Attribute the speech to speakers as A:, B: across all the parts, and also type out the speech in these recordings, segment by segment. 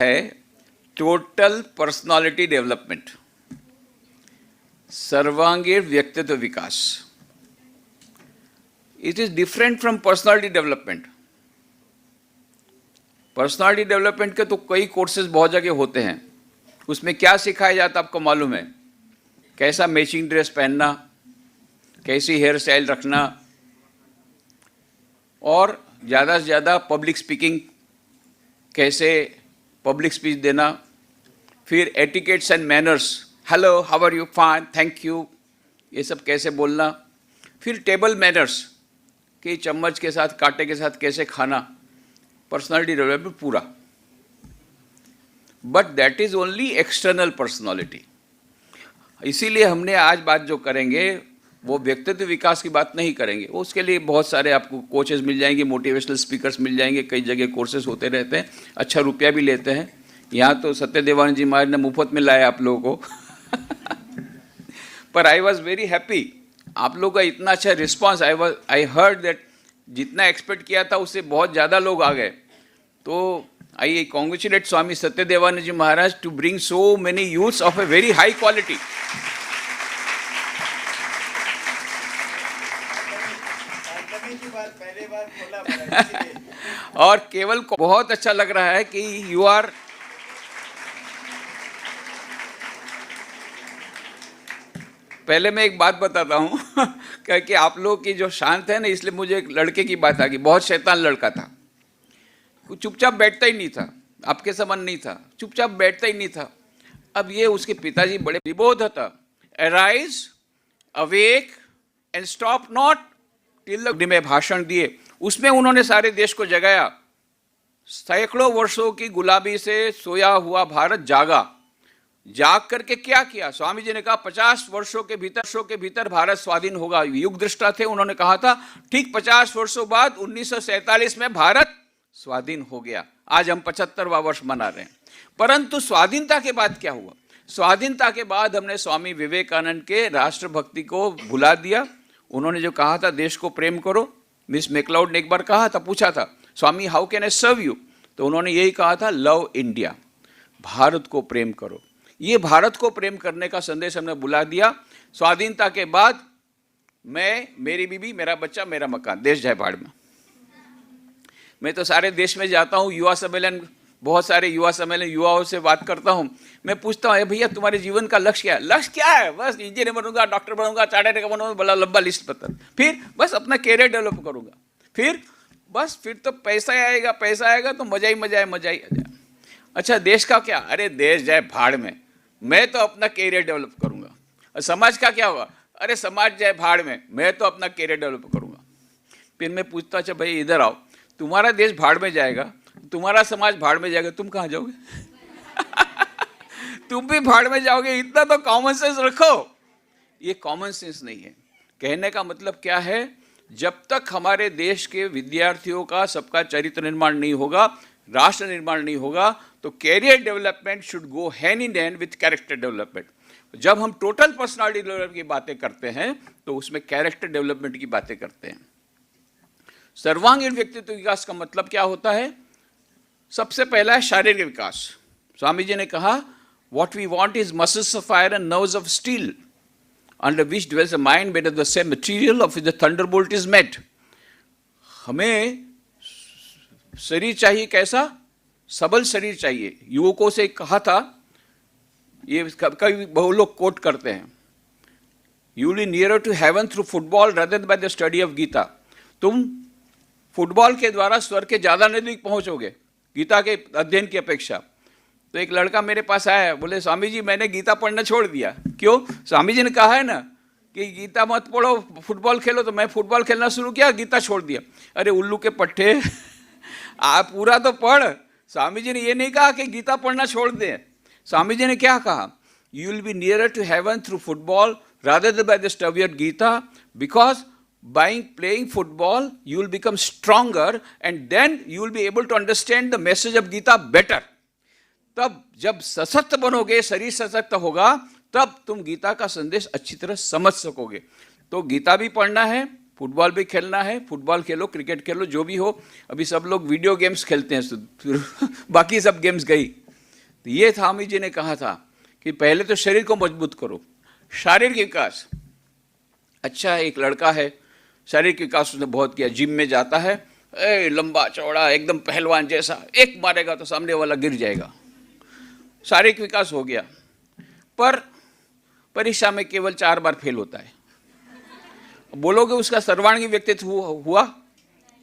A: है total personality development, सर्वांगीण व्यक्तित्व विकास. It is different from personality development. Personality development के तो कई कोर्सेज बहुत जगह होते हैं. उसमें क्या सिखाया जाता है आपको मालूम है? कैसा मैचिंग ड्रेस पहनना, कैसी हेयर स्टाइल रखना, और ज़्यादा से ज़्यादा पब्लिक स्पीकिंग, कैसे पब्लिक स्पीच देना, फिर etiquettes and manners, hello, how are you, fine, thank you, ये सब कैसे बोलना, फिर टेबल मैनर्स कि चम्मच के साथ, कांटे के साथ कैसे खाना, पर्सनालिटी डेवलपमेंट पूरा. But that is only external personality. इसीलिए हमने आज बात जो करेंगे वो व्यक्तित्व विकास की बात नहीं करेंगे. उसके लिए बहुत सारे आपको कोचेस मिल जाएंगे, मोटिवेशनल स्पीकर्स मिल जाएंगे, कई जगह कोर्सेज होते रहते हैं, अच्छा रुपया भी लेते हैं. यहाँ तो सत्यदेवानंद जी महाराज ने मुफ्त में लाया आप लोगों को. पर आई वॉज वेरी हैप्पी, आप लोगों का इतना अच्छा रिस्पॉन्स. आई हर्ड दैट जितना एक्सपेक्ट किया था उससे बहुत ज़्यादा लोग आ गए. तो I congratulate Swami Satyadevananda ji Maharaj to bring so many youths of a very high quality. और केवल को बहुत अच्छा लग रहा है कि यू आर पहले मैं एक बात बताता हूँ क्योंकि आप लोग की जो शांत है ना, इसलिए मुझे एक लड़के की बात आ गई. बहुत शैतान लड़का था, चुपचाप बैठता ही नहीं था, आपके समान नहीं था, चुपचाप बैठता ही नहीं था. अब ये उसके पिताजी बड़े विबोध था. Arise, awake and stop not till में भाषण दिए. उसमें उन्होंने सारे देश को जगाया. सैकड़ों वर्षों की गुलाबी से सोया हुआ भारत जागा. जाग करके क्या किया? स्वामी जी ने कहा 50 वर्षों के भीतर भारत स्वाधीन होगा. युग दृष्टा थे, उन्होंने कहा था ठीक 50 वर्षों बाद 1947 में भारत स्वाधीन हो गया. आज हम 75वां वर्ष मना रहे हैं. परंतु स्वाधीनता के बाद क्या हुआ? स्वाधीनता के बाद हमने स्वामी विवेकानंद के राष्ट्रभक्ति को भुला दिया. उन्होंने जो कहा था देश को प्रेम करो, मिस मैकलाउड ने एक बार कहा था, पूछा था Swami how can I serve you, तो उन्होंने यही कहा था लव इंडिया, भारत को प्रेम करो. ये भारत को प्रेम करने का संदेश हमने बुला दिया. स्वाधीनता के बाद मैं, मेरी बीबी, मेरा बच्चा, मेरा मकान, देश जय भाड़ में. मैं तो सारे देश में जाता हूँ, युवा सम्मेलन, बहुत सारे युवा सम्मेलन, युवाओं से बात करता हूँ. मैं पूछता हूँ भैया तुम्हारे जीवन का लक्ष्य क्या है? लक्ष्य क्या है? बस इंजीनियर बनूंगा, डॉक्टर बनूंगा, चार्टर्ड अकाउंटेंट बनूंगा, बड़ा लंबा लिस्ट पता. फिर बस अपना कैरियर डेवलप करूंगा. फिर तो पैसा आएगा, पैसा आएगा तो मजा ही मजा है, मजा ही आ जाए. अच्छा देश का क्या? अरे देश जाए भाड़ में, मैं तो अपना कैरियर डेवलप करूंगा. और समाज का क्या होगा? अरे समाज जाए भाड़ में, मैं तो अपना कैरियर डेवलप करूंगा. फिर मैं पूछता, अच्छा भाई इधर आओ, तुम्हारा देश भाड़ में जाएगा, तुम्हारा समाज भाड़ में जाएगा, तुम कहाँ जाओगे? तुम भी भाड़ में जाओगे. इतना तो कॉमन सेंस रखो. ये कॉमन सेंस नहीं है. कहने का मतलब क्या है? जब तक हमारे देश के विद्यार्थियों का सबका चरित्र निर्माण नहीं होगा, राष्ट्र निर्माण नहीं होगा, तो career development should go hand in hand with character development. जब हम टोटल पर्सनालिटी डेवलपमेंट की बातें करते हैं तो उसमें कैरेक्टर डेवलपमेंट की बातें करते हैं. सर्वांगीण व्यक्तित्व विकास का मतलब क्या होता है? सबसे पहला है शारीरिक विकास. स्वामी जी ने कहा what we want is muscles of fire and nerves of steel under which dwells a mind made of the same material of the thunderbolt is met. हमें शरीर चाहिए कैसा? सबल शरीर चाहिए. युवकों से कहा था, ये कभी बहुत लोग कोट करते हैं, you will be nearer to heaven through football rather by the study of Gita. तुम फुटबॉल के द्वारा स्वर्ग के ज़्यादा नजदीक पहुंचोगे गीता के अध्ययन की अपेक्षा. तो एक लड़का मेरे पास आया, बोले स्वामी जी मैंने गीता पढ़ना छोड़ दिया. क्यों? स्वामी जी ने कहा है ना कि गीता मत पढ़ो, फुटबॉल खेलो. तो मैं फुटबॉल खेलना शुरू किया, गीता छोड़ दिया. अरे उल्लू के पट्टे, आप पूरा तो पढ़. स्वामी जी ने ये नहीं कहा कि गीता पढ़ना छोड़ दें. स्वामी जी ने क्या कहा? You will be nearer to heaven through football rather than by the study of Gita, because by playing football you will become stronger and then you will be able to understand the message of Gita better. तब जब सशक्त बनोगे, शरीर सशक्त होगा, तब तुम गीता का संदेश अच्छी तरह समझ सकोगे. तो गीता भी पढ़ना है, फुटबॉल भी खेलना है. फुटबॉल खेलो, क्रिकेट खेलो, जो भी हो. अभी सब लोग वीडियो गेम्स खेलते हैं, बाकी सब गेम्स गई. तो ये स्वामी जी ने कहा था कि पहले तो शरीर को मजबूत करो, शारीरिक विकास। अच्छा, एक लड़का है, शारीरिक विकास उसने बहुत किया, जिम में जाता है, लंबा चौड़ा एकदम पहलवान जैसा, एक मारेगा तो सामने वाला गिर जाएगा, शारीरिक विकास हो गया, पर परीक्षा में केवल 4 बार फेल होता है। बोलोगे उसका सर्वांगीण व्यक्तित्व हुआ?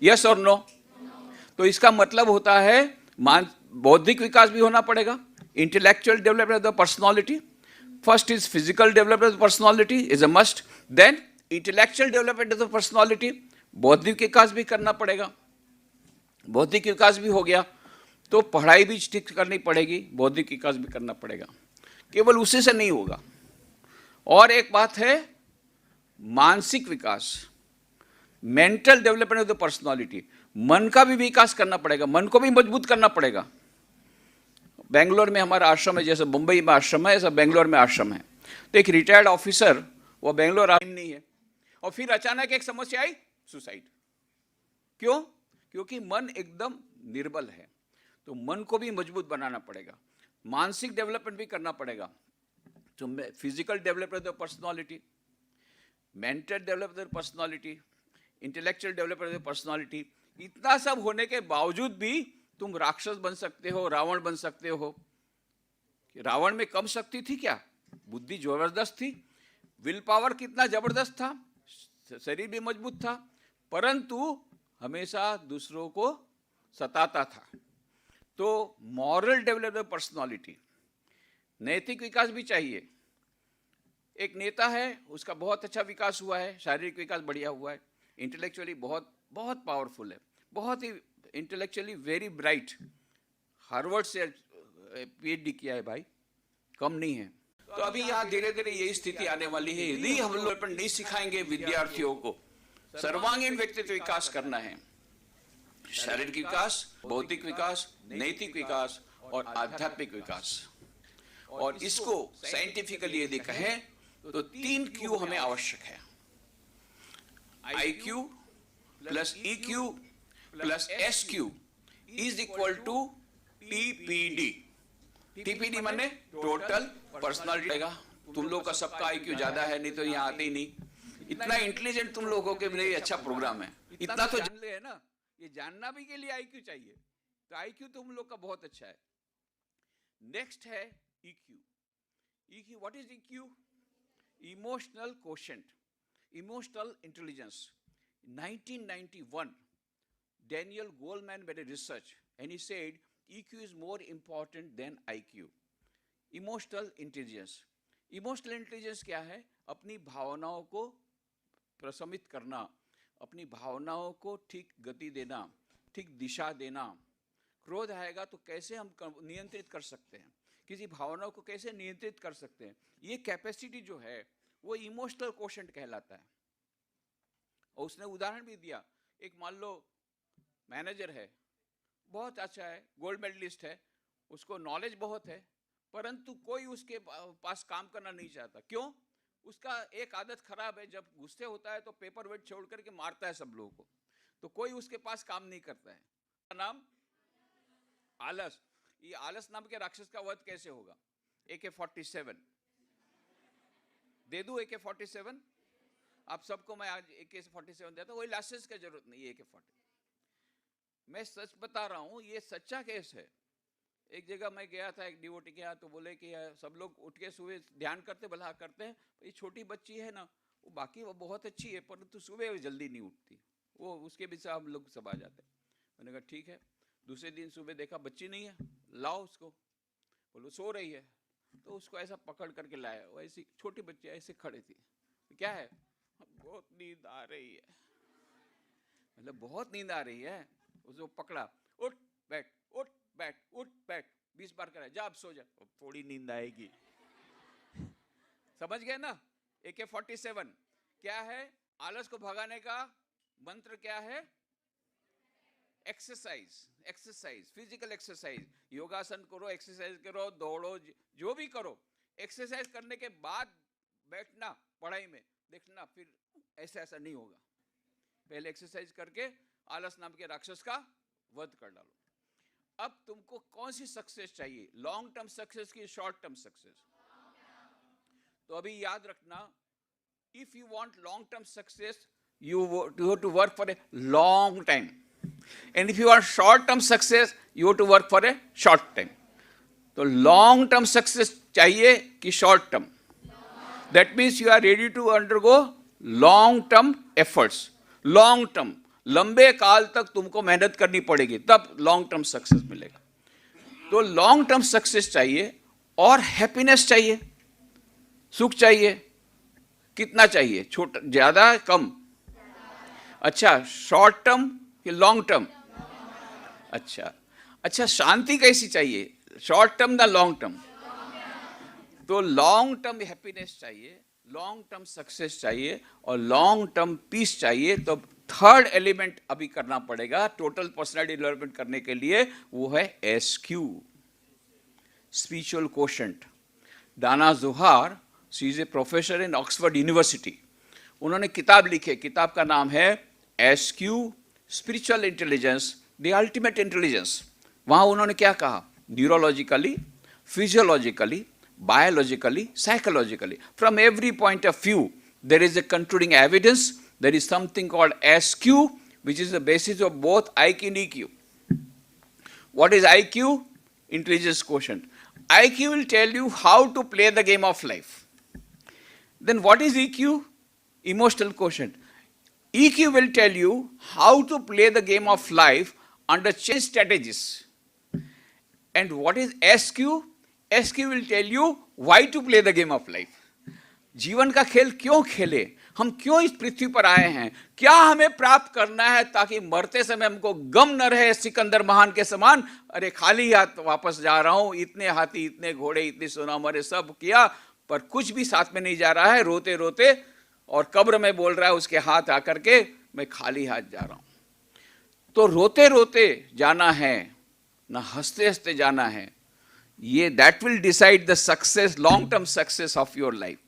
A: यस और नो? तो इसका मतलब होता है बौद्धिक विकास भी होना पड़ेगा, intellectual development of the personality. First is physical development of personality is a must, then intellectual development of the personality, बौद्धिक विकास भी करना पड़ेगा। बौद्धिक विकास भी हो गया तो पढ़ाई भी ठीक करनी पड़ेगी, बौद्धिक विकास भी करना पड़ेगा, केवल उसी से नहीं होगा। और एक बात है मानसिक विकास, mental development of the personality, मन का भी विकास करना पड़ेगा, मन को भी मजबूत करना पड़ेगा। बेंगलोर में हमारा आश्रम है, जैसे मुंबई में आश्रम है ऐसा बेंगलोर में आश्रम है। तो एक रिटायर्ड ऑफिसर, वो बेंगलोर नहीं है, और फिर अचानक एक समस्या आई, सुसाइड। क्यों? क्योंकि मन एकदम निर्बल है। तो मन को भी मजबूत बनाना पड़ेगा, मानसिक डेवलपमेंट भी करना पड़ेगा। तो physical development of personality, mental development of personality, intellectual development of personality, इतना सब होने के बावजूद भी तुम राक्षस बन सकते हो, रावण बन सकते हो। रावण में कम शक्ति थी क्या? बुद्धि जबरदस्त थी, विल पावर कितना जबरदस्त था, शरीर भी मजबूत था, परंतु हमेशा दूसरों को सताता था। तो मॉरल डेवलपमेंट पर्सनालिटी, नैतिक विकास भी चाहिए। एक नेता है, उसका बहुत अच्छा विकास हुआ है, शारीरिक विकास बढ़िया हुआ है, इंटेलेक्चुअली बहुत बहुत पावरफुल है, बहुत ही इंटेलेक्चुअली वेरी ब्राइट, हार्वर्ड से पीएचडी किया है भाई, कम नहीं है। तो अभी यहाँ धीरे धीरे यही स्थिति आने वाली है, यदि हम लोग नहीं सिखाएंगे विद्यार्थियों को सर्वांगीण व्यक्तित्व विकास करना है, शारीरिक विकास, बौद्धिक विकास, नैतिक विकास और आध्यात्मिक विकास, और इसको साइंटिफिकली यदि कहें तो 3 क्यू हमें आवश्यक है, IQ plus EQ plus SQ is equal to TPD। TPD माने टोटल पर्सनालिटी रहेगा। तुम लोग का सबका IQ ज्यादा है, नहीं तो यहाँ आते ही नहीं। इतना इंटेलिजेंट तुम लोगों के लिए अच्छा प्रोग्राम है, इतना तो जान ले है ना, ये जानना भी के लिए IQ चाहिए, तो IQ तुम लोग का बहुत अच्छा है। नेक्स्ट है EQ। EQ, what is EQ? Emotional quotient, emotional intelligence. 1991 Daniel Goleman made a research and he said EQ is more important than IQ. Emotional intelligence, emotional intelligence क्या है? अपनी भावनाओं को प्रशमित करना, अपनी भावनाओं को ठीक गति देना, ठीक दिशा देना। क्रोध आएगा तो कैसे हम नियंत्रित कर सकते हैं, किसी भावनाओं को कैसे नियंत्रित कर सकते हैं, ये कैपेसिटी जो है वो इमोशनल क्वोशेंट कहलाता है। और उसने उदाहरण भी दिया, एक मान लो मैनेजर है, बहुत अच्छा है, गोल्ड मेडलिस्ट है, उसको नॉलेज बहुत है, परंतु कोई उसके पास काम करना नहीं चाहता। क्यों? उसका एक आदत खराब है, जब गुस्से होता है तो पेपर वेट छोड़ करके मारता है सब लोगों को, तो कोई उसके पास काम नहीं करता है। नाम आलस। ये आलस नाम के राक्षस का वध कैसे होगा? AK-47 दे दूं? AK-47 आप सबको मैं आज AK-47 देता हूं, वही लाइसेंस की जरूरत नहीं है। AK-47 मैं सच बता रहा हूं, ये सच्चा केस है। एक जगह मैं गया था एक डिवोटी के यहाँ, तो बोले कि सब लोग उठ के सुबह ध्यान करते, भला करते हैं, ये छोटी बच्ची है ना, वो बाकी वो बहुत अच्छी है, परंतु सुबह वो जल्दी नहीं उठती, वो उसके भी हम लोग सब आ जाते हैं। मैंने कहा ठीक है। दूसरे दिन सुबह देखा बच्ची नहीं है, लाओ उसको, बोलो सो रही है, तो उसको ऐसा पकड़ करके लाया, वो ऐसी छोटी बच्ची ऐसे खड़ी थी, क्या है? बहुत नींद आ रही है। मतलब बहुत नींद आ रही है, उसको पकड़ा, उठ बैठ उठ बैठ उठ बैठ 20 बार करा, जा अब सो जा, थोड़ी नींद आएगी। समझ गए ना? AK-47 क्या है? आलस को भगाने का मंत्र क्या है? एक्सरसाइज, एक्सरसाइज, फिजिकल एक्सरसाइज, योगासन करो, एक्सरसाइज करो, दौड़ो, जो भी करो, एक्सरसाइज करने के बाद बैठना पढ़ाई में, देखना फिर ऐसा ऐसा नहीं होगा। पहले एक्सरसाइज करके आलस नाम के राक्षस का वध कर डालो। अब तुमको कौन सी सक्सेस चाहिए, लॉन्ग टर्म सक्सेस की शॉर्ट टर्म सक्सेस? तो अभी याद रखना, if you want long term success you have to work for a long time, and if you want short term success you have to work for a short time. तो long term success चाहिए कि short term? That means you are ready to undergo long term efforts. long term, लंबे काल तक तुमको मेहनत करनी पड़ेगी, तब long term success मिलेगा. तो long term success चाहिए और happiness चाहिए, सुख चाहिए. कितना चाहिए? छोटा, ज्यादा, कम? अच्छा, शॉर्ट टर्म कि लॉन्ग टर्म? अच्छा, शांति कैसी चाहिए, शॉर्ट टर्म ना लॉन्ग टर्म? तो लॉन्ग टर्म हैप्पीनेस चाहिए, लॉन्ग टर्म सक्सेस चाहिए और लॉन्ग टर्म पीस चाहिए. तो थर्ड एलिमेंट अभी करना पड़ेगा टोटल पर्सनालिटी डेवलपमेंट करने के लिए, वो है SQ, स्पिरिचुअल कोशेंट. डाना जोहार, she is a professor in Oxford university. उन्होंने किताब लिखी है, किताब का नाम है SQ, spiritual intelligence, the ultimate intelligence. वहाँ उन्होंने क्या कहा? Neurologically, physiologically, biologically, psychologically, from every point of view, there is a concluding evidence. There is something called SQ, which is the basis of both IQ and EQ. What is IQ? Intelligence quotient. IQ will tell you how to play the game of life. Then what is EQ? Emotional quotient. EQ will tell you how to play the game of life under change strategies. And what is SQ? SQ will tell you why to play the game of life. जीवन का खेल क्यों खेले, हम क्यों इस पृथ्वी पर आए हैं, क्या हमें प्राप्त करना है, ताकि मरते समय हमको गम न रहे सिकंदर महान के समान, अरे खाली हाथ वापस जा रहा हूं, इतने हाथी, इतने घोड़े, इतनी सोना मरे, सब किया पर कुछ भी साथ में नहीं जा रहा है, रोते रोते, और कब्र में बोल रहा है उसके हाथ आकर के, मैं खाली हाथ जा रहा हूं. तो रोते रोते जाना है ना हंसते हंसते जाना है, ये that will decide the success, long term success of your life.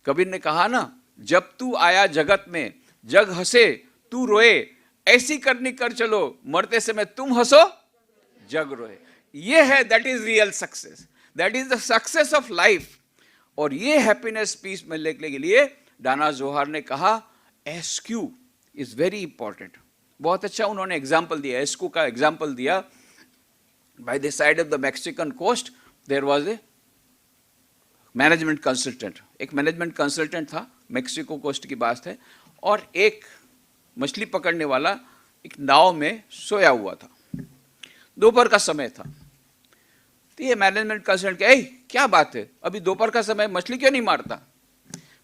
A: Kabir ने कहा ना, जब तू आया जगत में, जग हंसे तू रोए, ऐसी करनी कर चलो, मरते समय तुम हंसो जग रोए. ये है, that is real success, that is the success of life. और ये हैप्पीनेस पीस में लेने के लिए डाना जोहार ने कहा SQ इज वेरी इंपॉर्टेंट. बहुत अच्छा उन्होंने एग्जाम्पल दिया, SQ का एग्जाम्पल दिया. By the side of the Mexican coast, there was a management consultant. एक मैनेजमेंट कंसल्टेंट था, मेक्सिको कोस्ट की बात है, और एक मछली पकड़ने वाला एक नाव में सोया हुआ था. दोपहर का समय था. तो ये मैनेजमेंट कंसल्टेंट कहे, क्या बात है, अभी दोपहर का समय, मछली क्यों नहीं मारता?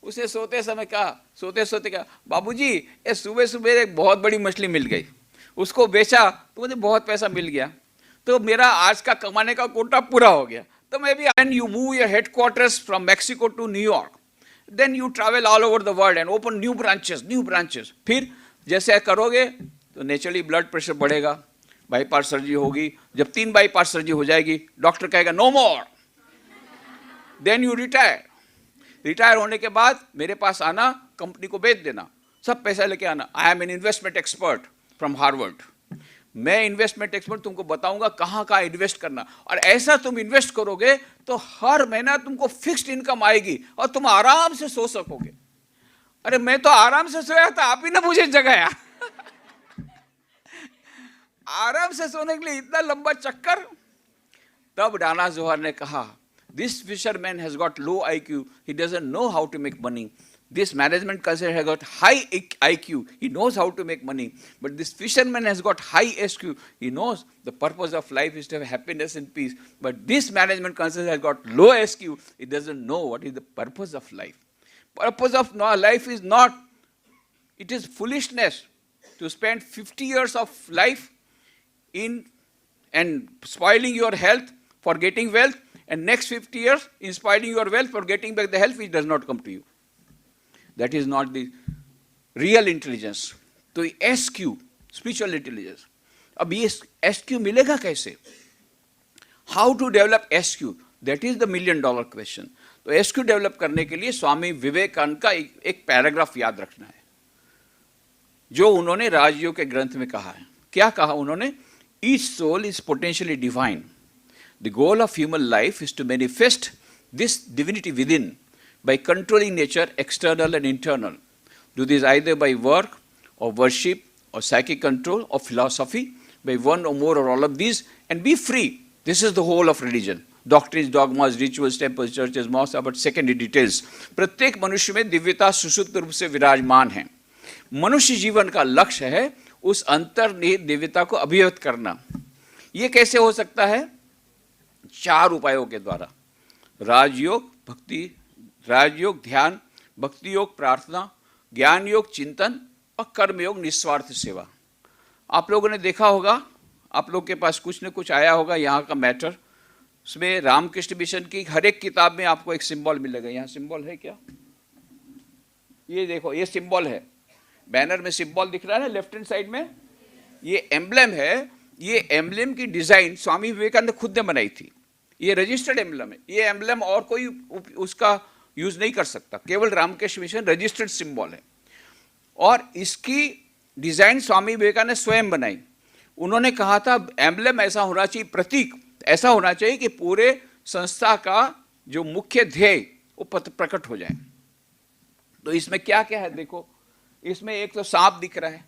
A: उसे सोते समय कहा, सोते सोते कहा, बाबूजी ये सुबह सुबह एक बहुत बड़ी मछली मिल गई, उसको बेचा तो मुझे बहुत पैसा मिल गया, तो मेरा आज का कमाने का कोटा पूरा हो गया. तो मैं भी, and you move your headquarters from Mexico to New York, then you travel all over the world and open new branches. फिर जैसे करोगे तो नेचुरली ब्लड प्रेशर बढ़ेगा, बाईपास सर्जरी होगी. जब 3 बाईपास सर्जरी हो जाएगी, डॉक्टर कहेगा no more. Then you retire होने के बाद मेरे पास आना, कंपनी को बेच देना, सब पैसा लेके आना. I am an investment expert from Harvard. मैं इन्वेस्टमेंट एक्सपर्ट, तुमको बताऊंगा कहाँ कहाँ इन्वेस्ट करना, और ऐसा तुम इन्वेस्ट करोगे तो हर महीना तुमको फिक्स्ड इनकम आएगी और तुम आराम से सो सकोगे. अरे मैं तो आराम से सोया था, आप ही ना मुझे जगाया. आराम से सोने के लिए इतना लंबा चक्कर. तब डाना जोहर ने कहा, this fisherman has got low IQ, he doesn't know how to make money. This management consultant has got high IQ, he knows how to make money, but this fisherman has got high SQ, he knows the purpose of life is to have happiness and peace, but this management consultant has got low SQ, he doesn't know what is the purpose of life. Purpose of life is not, it is foolishness to spend 50 years of life in and spoiling your health for getting wealth, and next 50 years in spoiling your wealth for getting back the health which does not come to you. That is not the real intelligence. तो SQ, spiritual intelligence. अब ये SQ मिलेगा कैसे? How to develop SQ? That is the $1 million question. तो SQ develop करने के लिए स्वामी विवेकानंद का एक पैराग्राफ याद रखना है, जो उन्होंने राजयोग के ग्रंथ में कहा है. क्या कहा उन्होंने? Each soul is potentially divine. The goal of human life is to manifest this divinity within by controlling nature, external and internal. Do this either by work or worship or psychic control or philosophy, by one or more or all of these, and be free. This is the whole of religion. Doctrines, dogmas, rituals, temples, churches, mosques, but secondary details. प्रत्येक मनुष्य में दिव्यता सुषुप्त रूप से विराजमान है. मनुष्य जीवन का लक्ष्य है उस अंतर्निहित दिव्यता को अभिव्यक्त करना. ये कैसे हो सकता है? 4 उपायों के द्वारा. राजयोग, भक्ति, राजयोग ध्यान, भक्ति योग प्रार्थना, ज्ञान योग चिंतन और कर्म योग निस्वार्थ सेवा. आप लोगों ने देखा होगा, आप लोग के पास कुछ न कुछ आया होगा यहाँ का मैटर. उसमें रामकृष्ण मिशन की हर एक किताब में आपको एक सिंबल मिलेगा. यहाँ सिंबल है क्या? ये देखो, ये सिंबल है. बैनर में सिंबल दिख रहा है लेफ्ट हैंड साइड में. ये एम्ब्लेम है. ये एम्ब्लेम की डिजाइन स्वामी विवेकानंद खुद ने बनाई थी. ये रजिस्टर्ड एम्ब्लेम है. ये एम्ब्लेम और कोई उसका यूज नहीं कर सकता. केवल रामकृष्ण मिशन रजिस्टर्ड सिंबल है. और इसकी डिजाइन स्वामी विवेकानंद ने स्वयं बनाई. उन्होंने कहा था एम्ब्लेम ऐसा होना चाहिए, प्रतीक ऐसा होना चाहिए कि पूरे संस्था का जो मुख्य ध्येय वो प्रकट हो जाए. तो इसमें क्या क्या है देखो. इसमें एक तो सांप दिख रहा है.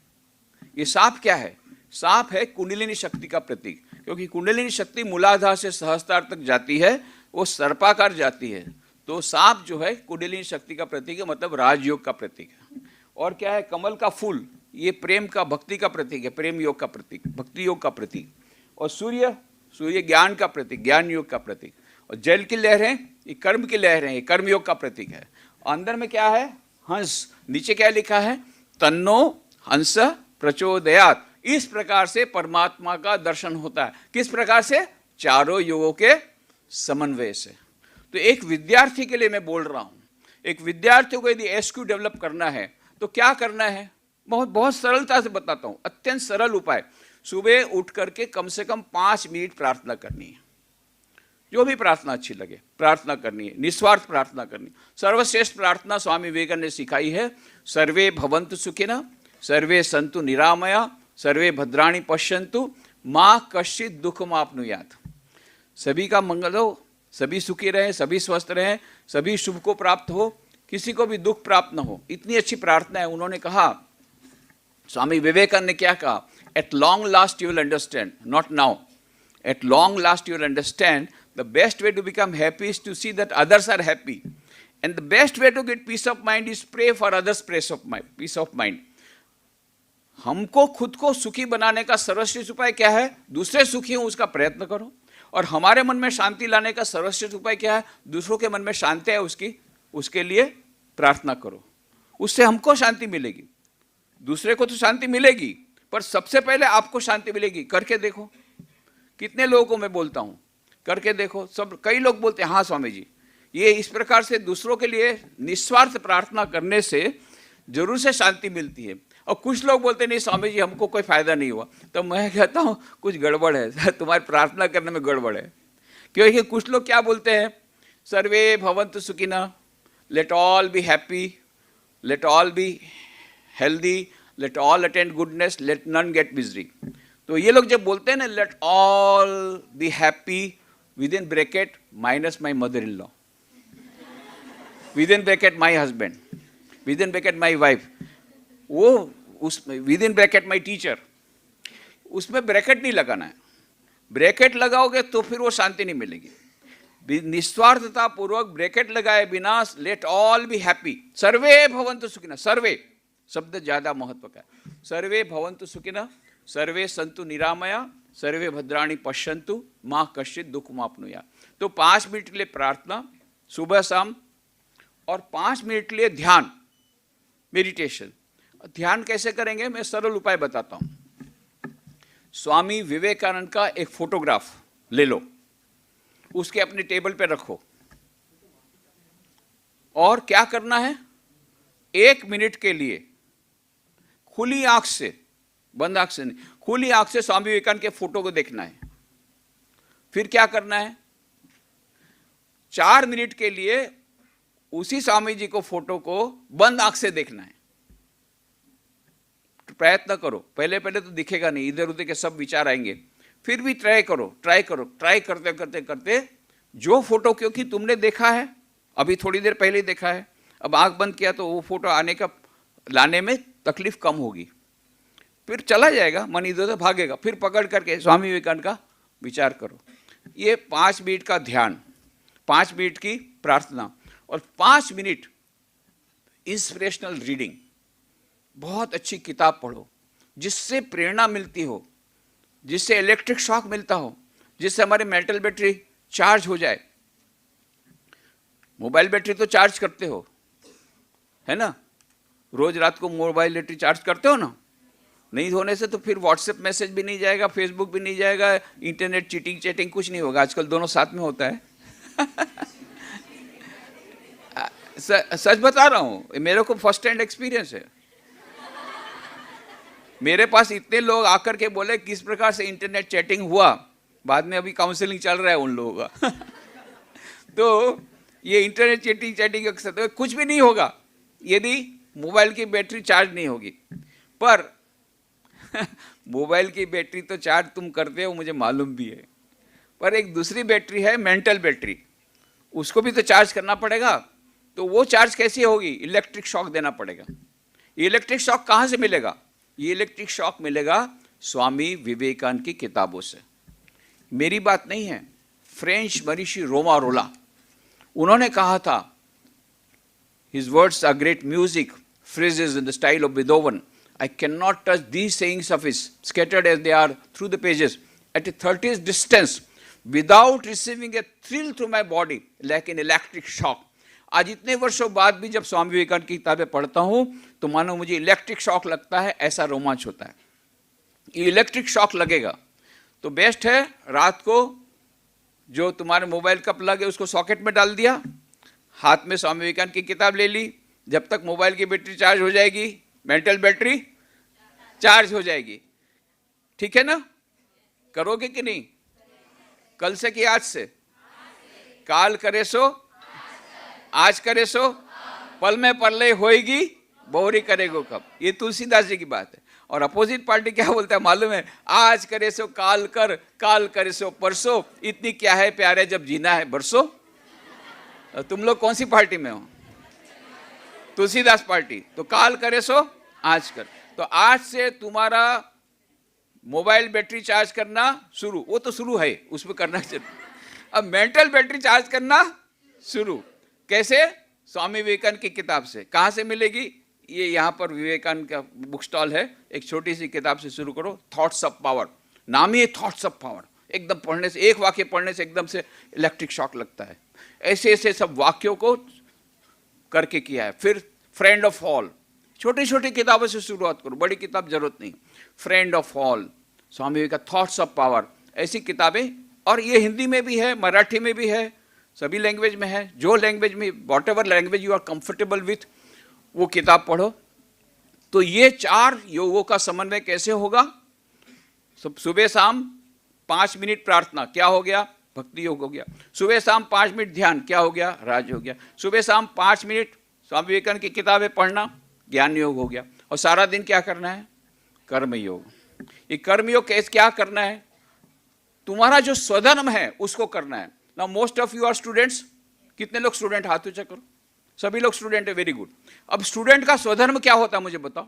A: ये सांप क्या है? सांप है कुंडलिनी शक्ति का प्रतीक. क्योंकि कुंडलिनी शक्ति मूलाधार से सहस्त्रार तक जाती है, वो सर्पाकार जाती है. तो सांप जो है कुंडलिनी शक्ति का प्रतीक है, मतलब राजयोग का प्रतीक है. और क्या है? कमल का फूल, ये प्रेम का, भक्ति का प्रतीक है, प्रेम योग का प्रतीक, भक्ति योग का प्रतीक. और सूर्य, सूर्य ज्ञान का प्रतीक, ज्ञान योग का प्रतीक. और जल की लहरें, ये कर्म की लहरें, ये कर्म योग का प्रतीक है. अंदर में क्या है? हंस. नीचे क्या लिखा है? तन्नो हंस प्रचोदयात्. इस प्रकार से परमात्मा का दर्शन होता है. किस प्रकार से? चारों योगों के समन्वय से. तो एक विद्यार्थी के लिए मैं बोल रहा हूं, एक विद्यार्थी को यदि एसक्यू डेवलप करना है तो क्या करना है? बहुत बहुत सरलता से बताता हूं, अत्यंत सरल उपाय. सुबह उठ करके कम से कम 5 मिनट प्रार्थना करनी है. जो भी प्रार्थना अच्छी लगे प्रार्थना करनी है, निस्वार्थ प्रार्थना करनी. सर्वश्रेष्ठ प्रार्थना स्वामी विवेकानंद ने सिखाई है. सर्वे भवन्तु सुखिनः, सर्वे सन्तु निरामया, सर्वे भद्राणि पश्यन्तु, माँ कश्चित् दुःखमाप्नुयात्. सभी का मंगल हो, सभी सुखी रहें, सभी स्वस्थ रहें, सभी शुभ को प्राप्त हो, किसी को भी दुख प्राप्त न हो. इतनी अच्छी प्रार्थना है. उन्होंने कहा, स्वामी विवेकानंद ने क्या कहा? At long last you will understand, not now. At long last you will understand the best way to become happy is to see that others are happy, and the best way to get peace of mind is pray for others peace of mind. हमको खुद को सुखी बनाने का सर्वश्रेष्ठ उपाय क्या है? दूसरे सुखी हों उसका प्रयत्न करो. और हमारे मन में शांति लाने का सर्वश्रेष्ठ उपाय क्या है? दूसरों के मन में शांति है उसके लिए प्रार्थना करो. उससे हमको शांति मिलेगी. दूसरे को तो शांति मिलेगी, पर सबसे पहले आपको शांति मिलेगी. करके देखो. कितने लोगों को मैं बोलता हूं, करके देखो. सब कई लोग बोलते हैं हाँ स्वामी जी, ये इस प्रकार से दूसरों के लिए निस्वार्थ प्रार्थना करने से जरूर से शांति मिलती है. और कुछ लोग बोलते नहीं स्वामी जी हमको कोई फायदा नहीं हुआ. तो मैं कहता हूँ कुछ गड़बड़ है, तुम्हारी प्रार्थना करने में गड़बड़ है. क्योंकि कुछ लोग क्या बोलते हैं? सर्वे भवन्तु सुखिनः, let all be happy, let all be healthy, let all attend goodness, let none get misery. तो ये लोग जब बोलते हैं ना let all be happy, within bracket minus my mother in law, within bracket my husband, within bracket my wife, वो उसमें within bracket my teacher, उसमें ब्रैकेट नहीं लगाना है. ब्रैकेट लगाओगे तो फिर वो शांति नहीं मिलेगी. निस्वार्थता पूर्वक ब्रैकेट लगाए बिना लेट ऑल बी हैप्पी, सर्वे भवन्तु सुखिनः. सर्वे शब्द ज्यादा महत्व का है. सर्वे भवन्तु सुखिनः, सर्वे सन्तु निरामया, सर्वे भद्राणि पश्यन्तु, माँ कश्चित् दुःखमाप्नुयात्. तो 5 मिनट के लिए प्रार्थना सुबह शाम, और 5 मिनट के लिए ध्यान, मेडिटेशन. ध्यान कैसे करेंगे? मैं सरल उपाय बताता हूं. स्वामी विवेकानंद का एक फोटोग्राफ ले लो, उसके अपने टेबल पे रखो, और क्या करना है? 1 मिनट के लिए खुली आंख से, बंद आंख से नहीं, खुली आंख से स्वामी विवेकानंद के फोटो को देखना है. फिर क्या करना है? 4 मिनट के लिए उसी स्वामी जी को फोटो को बंद आंख से देखना है. प्रयत्न करो. पहले पहले तो दिखेगा नहीं, इधर उधर के सब विचार आएंगे. फिर भी ट्राई करो, ट्राई करो, ट्राई करते करते करते जो फोटो क्योंकि तुमने देखा है, अभी थोड़ी देर पहले देखा है, अब आंख बंद किया तो वो फोटो आने का लाने में तकलीफ कम होगी, फिर चला जाएगा, मन इधर उधर भागेगा, फिर पकड़ करके स्वामी विवेकानंद का विचार करो। ये 5 मिनट का ध्यान, 5 मिनट की प्रार्थना और 5 मिनट इंस्पिरेशनल रीडिंग, बहुत अच्छी किताब पढ़ो जिससे प्रेरणा मिलती हो, जिससे इलेक्ट्रिक शॉक मिलता हो, जिससे हमारी मेंटल बैटरी चार्ज हो जाए। मोबाइल बैटरी तो चार्ज करते हो, है ना? रोज रात को मोबाइल बैटरी चार्ज करते हो ना? नहीं होने से तो फिर व्हाट्सएप मैसेज भी नहीं जाएगा, फेसबुक भी नहीं जाएगा, इंटरनेट चीटिंग चैटिंग कुछ नहीं होगा। आजकल दोनों साथ में होता है। सच बता रहा हूं, मेरे को फर्स्ट हैंड एक्सपीरियंस है। मेरे पास इतने लोग आकर के बोले किस प्रकार से इंटरनेट चैटिंग हुआ, बाद में अभी काउंसलिंग चल रहा है उन लोगों का। तो ये इंटरनेट चैटिंग तो कुछ भी नहीं होगा यदि मोबाइल की बैटरी चार्ज नहीं होगी। पर मोबाइल की बैटरी तो चार्ज तुम करते हो, मुझे मालूम भी है, पर एक दूसरी बैटरी है मेंटल बैटरी, उसको भी तो चार्ज करना पड़ेगा। तो वो चार्ज कैसी होगी? इलेक्ट्रिक शॉक देना पड़ेगा। इलेक्ट्रिक शॉक कहाँ से मिलेगा? ये इलेक्ट्रिक शॉक मिलेगा स्वामी विवेकानंद की किताबों से। मेरी बात नहीं है, फ्रेंच मनीषी रोमा रोला, उन्होंने कहा था, his words are great music, phrases in the style of Beethoven. I cannot touch these sayings of his, scattered as they are through the pages, at a 30th distance, without receiving a thrill through my body, like an electric shock. आज इतने वर्षों बाद भी जब स्वामी विवेकानंद की किताबें पढ़ता हूं तो मानो मुझे इलेक्ट्रिक शॉक लगता है, ऐसा रोमांच होता है। ये इलेक्ट्रिक शॉक लगेगा तो बेस्ट है रात को जो तुम्हारे मोबाइल का प्लग है उसको सॉकेट में डाल दिया, हाथ में स्वामी विवेकानंद की किताब ले ली, जब तक मोबाइल की बैटरी चार्ज हो जाएगी, मेंटल बैटरी चार्ज हो जाएगी। ठीक है ना? करोगे कि नहीं? कल से कि आज से? काल करे सो आज करे सो, पल में परलय होएगी, बहुरी करेगो कब। ये तुलसीदास जी की बात है। और अपोजिट पार्टी क्या बोलता है मालूम है? आज करे सो काल कर, काल करे सो परसों, इतनी क्या है प्यारे जब जीना है बरसों। तुम लोग कौन सी पार्टी में हो? तुलसीदास पार्टी। तो काल करे सो आज कर। तो आज से तुम्हारा मोबाइल बैटरी चार्ज करना शुरू, वो तो शुरू है, उसमें करना चाहिए। अब मेंटल बैटरी चार्ज करना शुरू कैसे? स्वामी विवेकानंद की किताब से। कहाँ से मिलेगी? ये यहाँ पर विवेकानंद का बुक स्टॉल है, एक छोटी सी किताब से शुरू करो, थॉट्स ऑफ पावर। नाम ही है थॉट्स ऑफ पावर। एकदम पढ़ने से, एक वाक्य पढ़ने से एकदम से इलेक्ट्रिक शॉक लगता है। ऐसे ऐसे सब वाक्यों को करके किया है। फिर फ्रेंड ऑफ ऑल, छोटी छोटी किताबों से शुरुआत करो, बड़ी किताब जरूरत नहीं। Friend of all, Swami Vivekananda, thoughts of power, ऐसी किताबें। और ये हिंदी में भी है, मराठी में भी है, सभी लैंग्वेज में है। जो लैंग्वेज में, whatever language you are comfortable with, वो किताब पढ़ो। तो ये 4 योगों का समन्वय कैसे होगा? सुबह शाम 5 मिनट प्रार्थना, क्या हो गया? भक्ति योग हो गया। सुबह शाम 5 मिनट ध्यान, क्या हो गया? राज हो गया। सुबह शाम 5 मिनट स्वामी विवेकानंद की किताबें पढ़ना, ज्ञान योग हो गया। और सारा दिन क्या करना है? कर्म योग। ये कर्म योग कैसे क्या करना है? तुम्हारा जो स्वधर्म है उसको करना है। Now most of you are students. कितने लोग स्टूडेंट? हाथ ऊंचा करो। सभी लोग स्टूडेंट है, वेरी गुड। अब स्टूडेंट का स्वधर्म क्या होता है मुझे बताओ?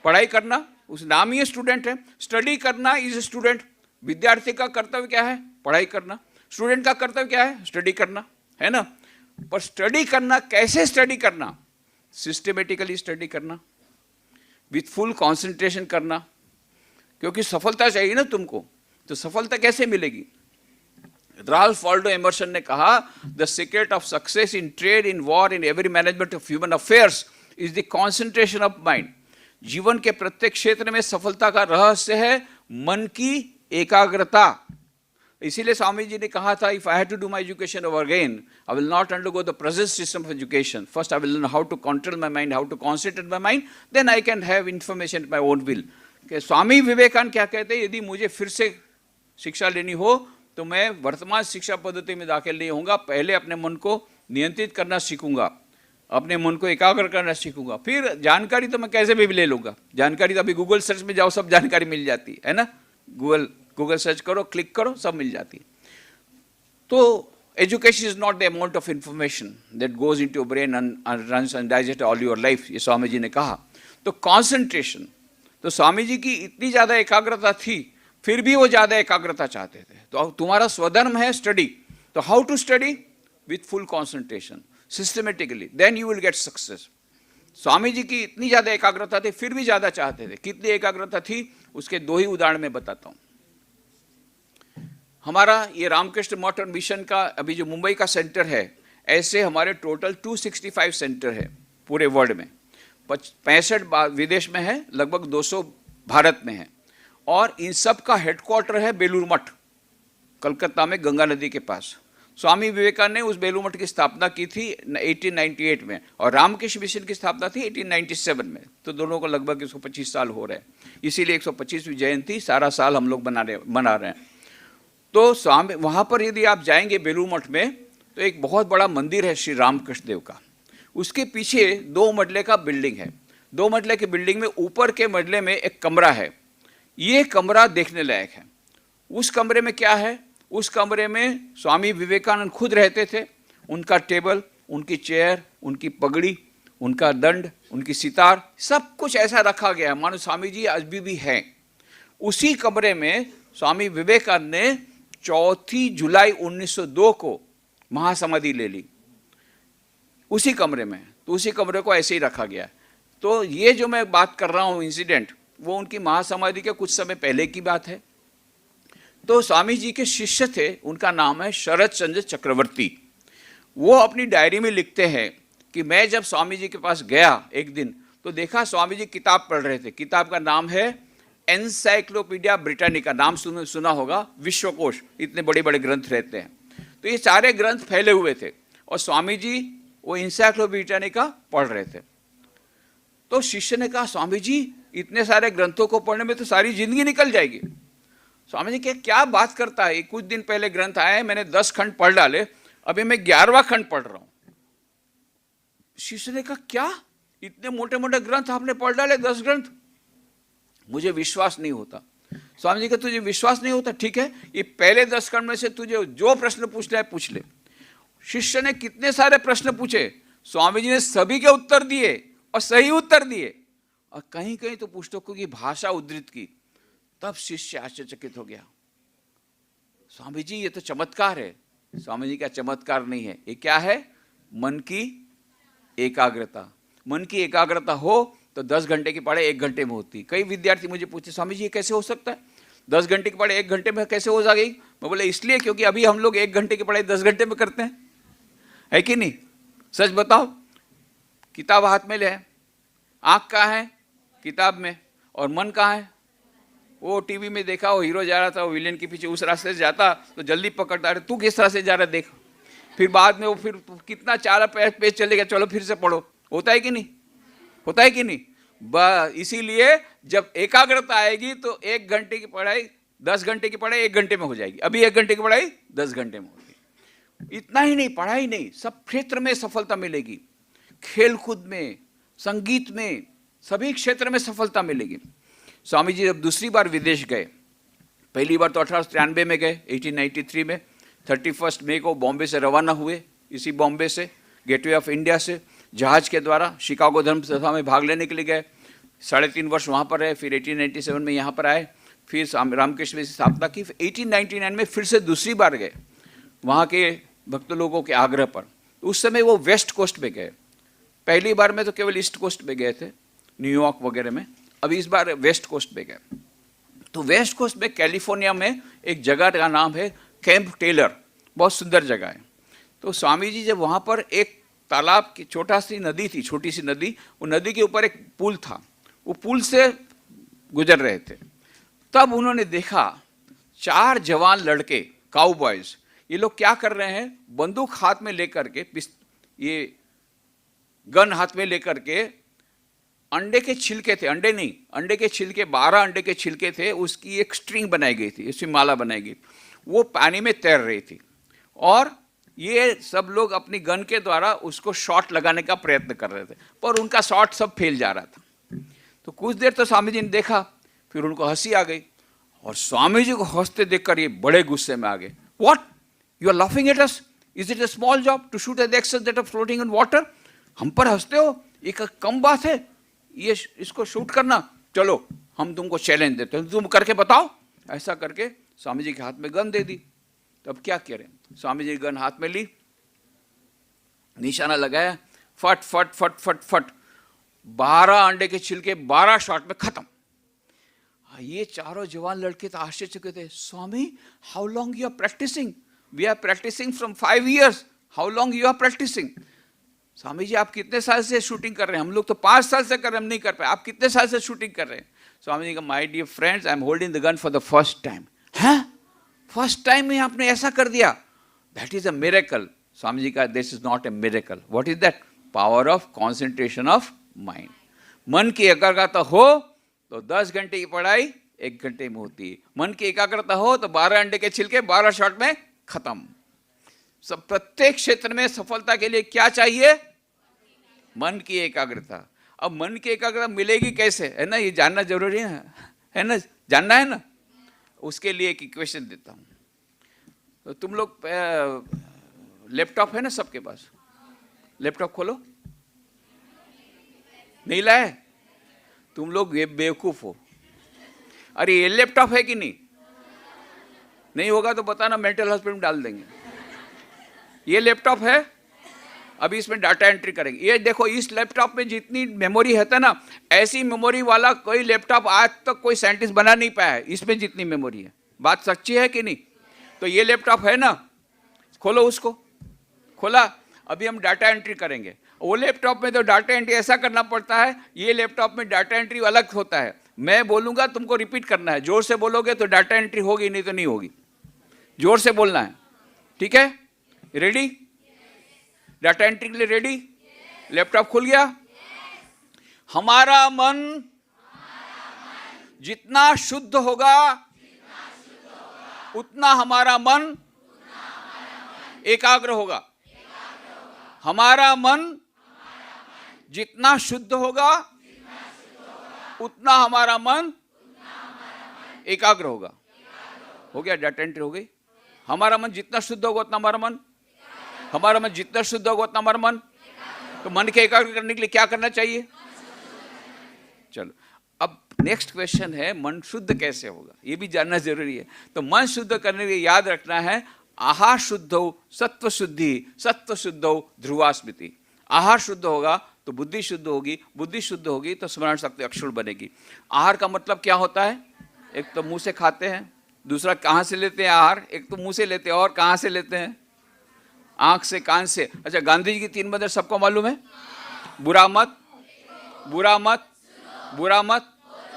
A: पढ़ाई करना, उस नाम ही स्टूडेंट है। स्टडी करना इज स्टूडेंट। विद्यार्थी का कर्तव्य क्या है? पढ़ाई करना। स्टूडेंट का कर्तव्य क्या है? स्टडी करना, है ना? पर स्टडी करना कैसे? स्टडी करना सिस्टमेटिकली स्टडी करना, विथ फुल कंसंट्रेशन करना, क्योंकि सफलता चाहिए ना तुमको। तो सफलता कैसे मिलेगी? राल्फ वाल्डो एमर्सन ने कहा, the secret of success in trade, in war, in every management of human affairs is the concentration of mind. जीवन के प्रत्येक क्षेत्र में सफलता का रहस्य है मन की एकाग्रता। इसीलिए स्वामी जी ने कहा था, if I have to do my education over again, I will not undergo the present system of education. First I will learn how to control my mind, how to concentrate my mind, then I can have information my own will. Swami Vivekananda क्या कहते हैं? यदि मुझे फिर से शिक्षा लेनी हो तो मैं वर्तमान शिक्षा पद्धति में दाखिल नहीं होऊंगा, पहले अपने मन को नियंत्रित करना सीखूंगा, अपने मन को एकाग्र करना सीखूंगा। फिर जानकारी तो मैं कैसे भी ले लूंगा, जानकारी तो अभी गूगल सर्च में जाओ सब जानकारी मिल जाती है ना, गूगल गूगल सर्च करो, क्लिक करो, सब मिल जाती है। तो education is not the amount of information that goes into your brain and runs and digest all your life, ये स्वामी जी ने कहा। तो कॉन्सेंट्रेशन, तो स्वामी जी की इतनी ज़्यादा एकाग्रता थी, फिर भी वो ज़्यादा एकाग्रता चाहते थे। तो तुम्हारा स्वधर्म है स्टडी, तो how to study? With full concentration, systematically, then you will get success. Swami ji की इतनी ज़्यादा एकाग्रता थी, फिर भी ज़्यादा चाहते थे। कितनी एकाग्रता थी उसके दो ही उदाहरण मैं बताता हूँ। हमारा ये रामकृष्ण मठ और मिशन का अभी जो मुंबई का सेंटर है, ऐसे हमारे टोटल 265 सेंटर है पूरे वर्ल्ड में। 65 विदेश में है, लगभग 200 भारत में है। और इन सब का हेडक्वार्टर है बेलूर मठ, कलकत्ता में गंगा नदी के पास। स्वामी विवेकानंद ने उस बेलूर मठ की स्थापना की थी 1898 में, और रामकृष्ण मिशन की स्थापना थी 1897 में। तो दोनों को लगभग 125 साल हो रहे हैं, इसीलिए 125वीं जयंती सारा साल हम लोग मना रहे हैं। तो स्वामी वहाँ पर यदि आप जाएंगे बेलूर मठ में, तो एक बहुत बड़ा मंदिर है श्री रामकृष्ण देव का। उसके पीछे 2 मंजिले का बिल्डिंग है। 2 मंजिले की बिल्डिंग में ऊपर के मंजिले में एक कमरा है। ये कमरा देखने लायक है। उस कमरे में क्या है? उस कमरे में स्वामी विवेकानंद खुद रहते थे। उनका टेबल, उनकी चेयर, उनकी पगड़ी, उनका दंड, उनकी सितार, सब कुछ ऐसा रखा गया है मानो स्वामी जी अभी भी हैं। उसी कमरे में स्वामी विवेकानंद ने 4 जुलाई 1902 को महासमाधि ले ली, उसी कमरे में। तो उसी कमरे को ऐसे ही रखा गया। तो ये जो मैं बात कर रहा हूँ इंसिडेंट, वो उनकी महासमाधि के कुछ समय पहले की बात है। तो स्वामी जी के शिष्य थे, उनका नाम है शरद चंद्र चक्रवर्ती। वो अपनी डायरी में लिखते हैं कि मैं जब स्वामी जी के पास गया एक दिन, तो देखा स्वामी जी किताब पढ़ रहे थे। किताब का नाम है एनसाइक्लोपीडिया ब्रिटानिका, नाम सुना होगा, विश्वकोश, इतने बड़े बड़े ग्रंथ रहते हैं। तो ये सारे ग्रंथ फैले हुए थे और स्वामी जी वो एनसाइक्लोपीडिया ब्रिटानिका पढ़ रहे थे। तो शिष्य ने कहा, स्वामी जी इतने सारे ग्रंथों को पढ़ने में तो सारी जिंदगी निकल जाएगी। स्वामी जी के क्या बात करता है, कुछ दिन पहले ग्रंथ आए, मैंने 10 खंड पढ़ डाले, अभी मैं 11वां खंड पढ़ रहा हूं। शिष्य ने कहा, क्या इतने मोटे मोटे ग्रंथ आपने पढ़ डाले, 10 ग्रंथ? मुझे विश्वास नहीं होता। स्वामी जी का तुझे विश्वास नहीं होता, ठीक है, ये पहले 10 खंड में से तुझे जो प्रश्न पूछना है पूछ ले। शिष्य ने कितने सारे प्रश्न पूछे, स्वामी जी ने सभी के उत्तर दिए और सही उत्तर दिए, और कहीं कहीं तो पुस्तकों की भाषा उद्धृत की। तब शिष्य आश्चर्यचकित हो गया, स्वामी जी ये तो चमत्कार है। स्वामी जी का चमत्कार नहीं है, ये क्या है? मन की एकाग्रता। मन की एकाग्रता हो तो 10 घंटे की पढ़ाई 1 घंटे में होती। कई विद्यार्थी मुझे पूछते, स्वामी जी ये कैसे हो सकता है, 10 घंटे की पढ़ाई 1 घंटे में कैसे हो जाएगी? मैं बोले इसलिए क्योंकि अभी हम लोग 1 घंटे की पढ़ाई 10 घंटे में करते हैं, है कि नहीं? सच बताओ, किताब हाथ में ले, आँख कहाँ है? किताब में। और मन कहाँ है? वो टीवी में देखा, वो हीरो जा रहा था, वो विलेन के पीछे उस रास्ते से जाता तो जल्दी पकड़ता, अरे तू किस तरह से जा रहा देख। फिर बाद में वो फिर कितना 4 पेज चलेगा, चलो फिर से पढ़ो। होता है कि नहीं? होता है कि नहीं? इसीलिए जब एकाग्रता आएगी तो 1 घंटे की पढ़ाई 10 घंटे की पढ़ाई 1 घंटे में हो जाएगी। अभी 1 घंटे की पढ़ाई 10 घंटे में होगी। इतना ही नहीं, पढ़ाई नहीं, सब क्षेत्र में सफलता मिलेगी। खेल कूद में, संगीत में, सभी क्षेत्र में सफलता मिलेगी। स्वामी जी जब दूसरी बार विदेश गए, पहली बार तो 1893 में गए, 1893 में 31 मई को बॉम्बे से रवाना हुए। इसी बॉम्बे से, गेटवे ऑफ इंडिया से जहाज के द्वारा शिकागो धर्म सभा में भाग लेने के लिए गए। 3.5 वर्ष वहाँ पर रहे, फिर 1897 में यहाँ पर आए, फिर रामकृष्ण मिशन की स्थापना की। 1899 में फिर से दूसरी बार गए, वहाँ के भक्त लोगों के आग्रह पर। उस समय वो वेस्ट कोस्ट में गए। पहली बार में तो केवल ईस्ट कोस्ट में गए थे, न्यूयॉर्क वगैरह में। अभी इस बार वेस्ट कोस्ट में गए। तो वेस्ट कोस्ट में कैलिफोर्निया में एक जगह का नाम है कैंप टेलर, बहुत सुंदर जगह है। तो स्वामी जी जब वहाँ पर एक तालाब की छोटा सी नदी थी, छोटी सी नदी, वो नदी के ऊपर एक पुल था, वो पुल से गुजर रहे थे। तब उन्होंने देखा 4 जवान लड़के, काउबॉयज, ये लोग क्या कर रहे हैं, बंदूक हाथ में लेकर के, ये गन हाथ में लेकर के, अंडे के छिलके थे, अंडे नहीं, अंडे के छिलके, 12 अंडे के छिलके थे, उसकी एक स्ट्रिंग बनाई गई थी, उसकी माला बनाई गई, वो पानी में तैर रही थी। और ये सब लोग अपनी गन के द्वारा उसको शॉट लगाने का प्रयत्न कर रहे थे, पर उनका शॉट सब फेल जा रहा था। तो कुछ देर तो स्वामी जी ने देखा, फिर उनको हंसी आ गई। और स्वामी जी को हंसते देखकर ये बड़े गुस्से में आ गए। What, you are laughing at us, is it a small job to shoot at the eggs that are floating in water? हम पर हंसते हो, ये कम बात है ये इसको शूट करना? चलो हम तुमको चैलेंज देते हैं, तुम करके बताओ। ऐसा करके स्वामी जी के हाथ में गन दे दी। तो अब क्या करें? स्वामी जी गन हाथ में ली, निशाना लगाया, फट फट फट फट फट 12 अंडे के छिलके 12 शॉट में खत्म। ये चारों जवान लड़के तो आश्चर्यचकित थे। Swami, how long you are practising? We are practising from 5 years, how long you are practising? Swami ji आप कितने साल से शूटिंग कर रहे हैं? हम लोग तो 5 साल से कर रहे हैं, हम नहीं कर पाए, आप कितने साल से शूटिंग कर रहे हैं? स्वामी जी का, my dear friends, I am holding the gun for the first time. हैं, फर्स्ट टाइम में आपने ऐसा कर दिया? That is a miracle. Swami ji का, this is not a miracle. What is that? Power of concentration of mind. मन की एकाग्रता हो तो 10 घंटे की पढ़ाई 1 घंटे में होती है। मन की एकाग्रता हो तो 12 अंडे के छिलके 12 शॉट में खत्म। सब प्रत्येक क्षेत्र में सफलता के लिए क्या चाहिए? मन की एकाग्रता। अब मन की एकाग्रता मिलेगी कैसे, है ना? ये जानना जरूरी है ना? जानना है ना? उसके लिए एक इक्वेशन देता हूं। तो तुम लोग लैपटॉप है ना सबके पास? लैपटॉप खोलो। नहीं लाए? तुम लोग ये बेवकूफ हो। अरे ये लैपटॉप है कि नहीं? नहीं होगा तो बताना, मेंटल हॉस्पिटल में डाल देंगे। ये लैपटॉप है, अभी इसमें डाटा एंट्री करेंगे। ये देखो, इस लैपटॉप में जितनी मेमोरी है ना, ऐसी मेमोरी वाला कोई लैपटॉप आज तक कोई साइंटिस्ट बना नहीं पाया है, इसमें जितनी मेमोरी है। बात सच्ची है कि नहीं? तो ये लैपटॉप है ना, खोलो उसको। खोला, अभी हम डाटा एंट्री करेंगे। वो लैपटॉप में तो डाटा एंट्री ऐसा करना पड़ता है, ये लैपटॉप में डाटा एंट्री अलग होता है। मैं बोलूंगा, तुमको रिपीट करना है। जोर से बोलोगे तो डाटा एंट्री होगी, नहीं तो नहीं होगी। जोर से बोलना है, ठीक है? रेडी? डाटा एंट्री के लिए रेडी? लैपटॉप खुल गया? हमारा मन जितना शुद्ध होगा उतना हमारा मन एकाग्र होगा। हमारा मन जितना शुद्ध होगा उतना हमारा मन एकाग्र होगा। हो गया? डाटा एंट्री हो गई। हमारा मन जितना शुद्ध होगा उतना हमारा मन, हमारा मन जितना शुद्ध होगा उतना हमारा मन। तो मन के एकाग्र करने के लिए क्या करना चाहिए? चलो, अब नेक्स्ट क्वेश्चन है, मन शुद्ध कैसे होगा? ये भी जानना जरूरी है। तो मन शुद्ध करने के लिए याद रखना है, आहार शुद्ध हो सत्व शुद्धि, सत्व शुद्ध हो ध्रुवा स्मृति। आहार शुद्ध होगा तो बुद्धि शुद्ध होगी, बुद्धि शुद्ध होगी तो स्मरण शक्ति अक्षुण बनेगी। आहार का मतलब क्या होता है? एक तो मुंह से खाते हैं, दूसरा कहाँ से लेते हैं आहार? एक तो मुंह से लेते हैं, और कहाँ से लेते हैं? आंख से, कान से। अच्छा, गांधी जी की 3 बंदर सबको मालूम है? बुरा मत, बुरा मत, बुरा मत।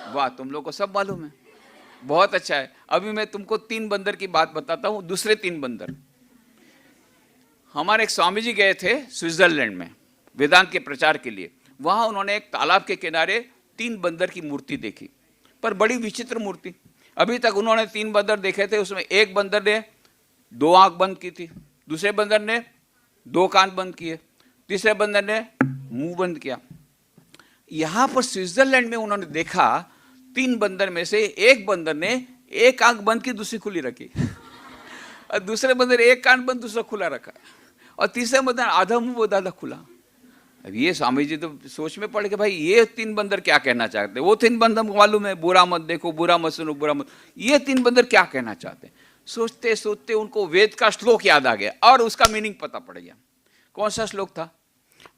A: वाह, तुम लोग को सब मालूम है, बहुत अच्छा है। अभी मैं तुमको 3 बंदर की बात बताता हूँ। दूसरे 3 बंदर, हमारे एक स्वामी जी गए थे स्विट्जरलैंड में वेदांत के प्रचार के लिए। वहां उन्होंने एक तालाब के किनारे 3 बंदर की मूर्ति देखी, पर बड़ी विचित्र मूर्ति। अभी तक उन्होंने 3 बंदर देखे थे, उसमें एक बंदर ने 2 आंख बंद की थी, दूसरे बंदर ने 2 कान बंद किए, तीसरे बंदर ने मुंह बंद किया। यहां पर स्विट्जरलैंड में उन्होंने देखा 3 बंदर में से एक बंदर ने एक आंख बंद की, दूसरी खुली रखी और दूसरे बंदर एक कान बंद, दूसरा खुला रखा, और तीसरे बंदर आधा मुंह आधा खुला। अब ये स्वामी जी तो सोच में पड़ के, भाई ये 3 बंदर क्या कहना चाहते हैं? वो 3 बंदर मालूम है, बुरा मत देखो, बुरा मत सुनो, बुरा मत। ये 3 बंदर क्या कहना चाहते हैं? सोचते सोचते उनको वेद का श्लोक याद आ गया और उसका मीनिंग पता पड़ गया। कौन सा श्लोक था?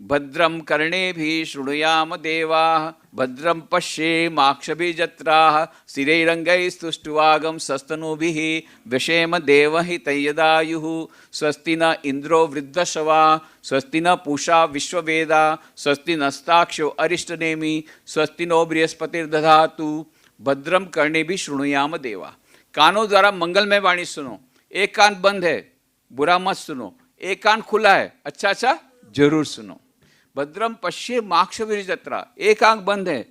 A: भद्रम कर्णेभिः शृणुयाम देवाः, भद्रम पश्येमाक्षभिर्यजत्राः, स्थिरैरङ्गैस्तुष्ट्वागं सस्तनूभिः व्यशेम देवहितैर्यदायुः, स्वस्ति न इन्द्रो वृद्धश्रवाः, स्वस्ति न पूषा विश्ववेदाः, स्वस्ति नस्ताक्षो अरिष्टनेमि, स्वस्ति नो बृहस्पतिर्दधातु। भद्रम कर्णेभिः शृणुयाम देवाः। कानों द्वारा मंगलमय वाणी सुनो। एक कान बंद है, बुरा मत सुनो। एक कान खुला है, अच्छा अच्छा जरूर सुनो। भद्रम पश्येमाक्षभिर्यजत्राः। एक आंख बंद है,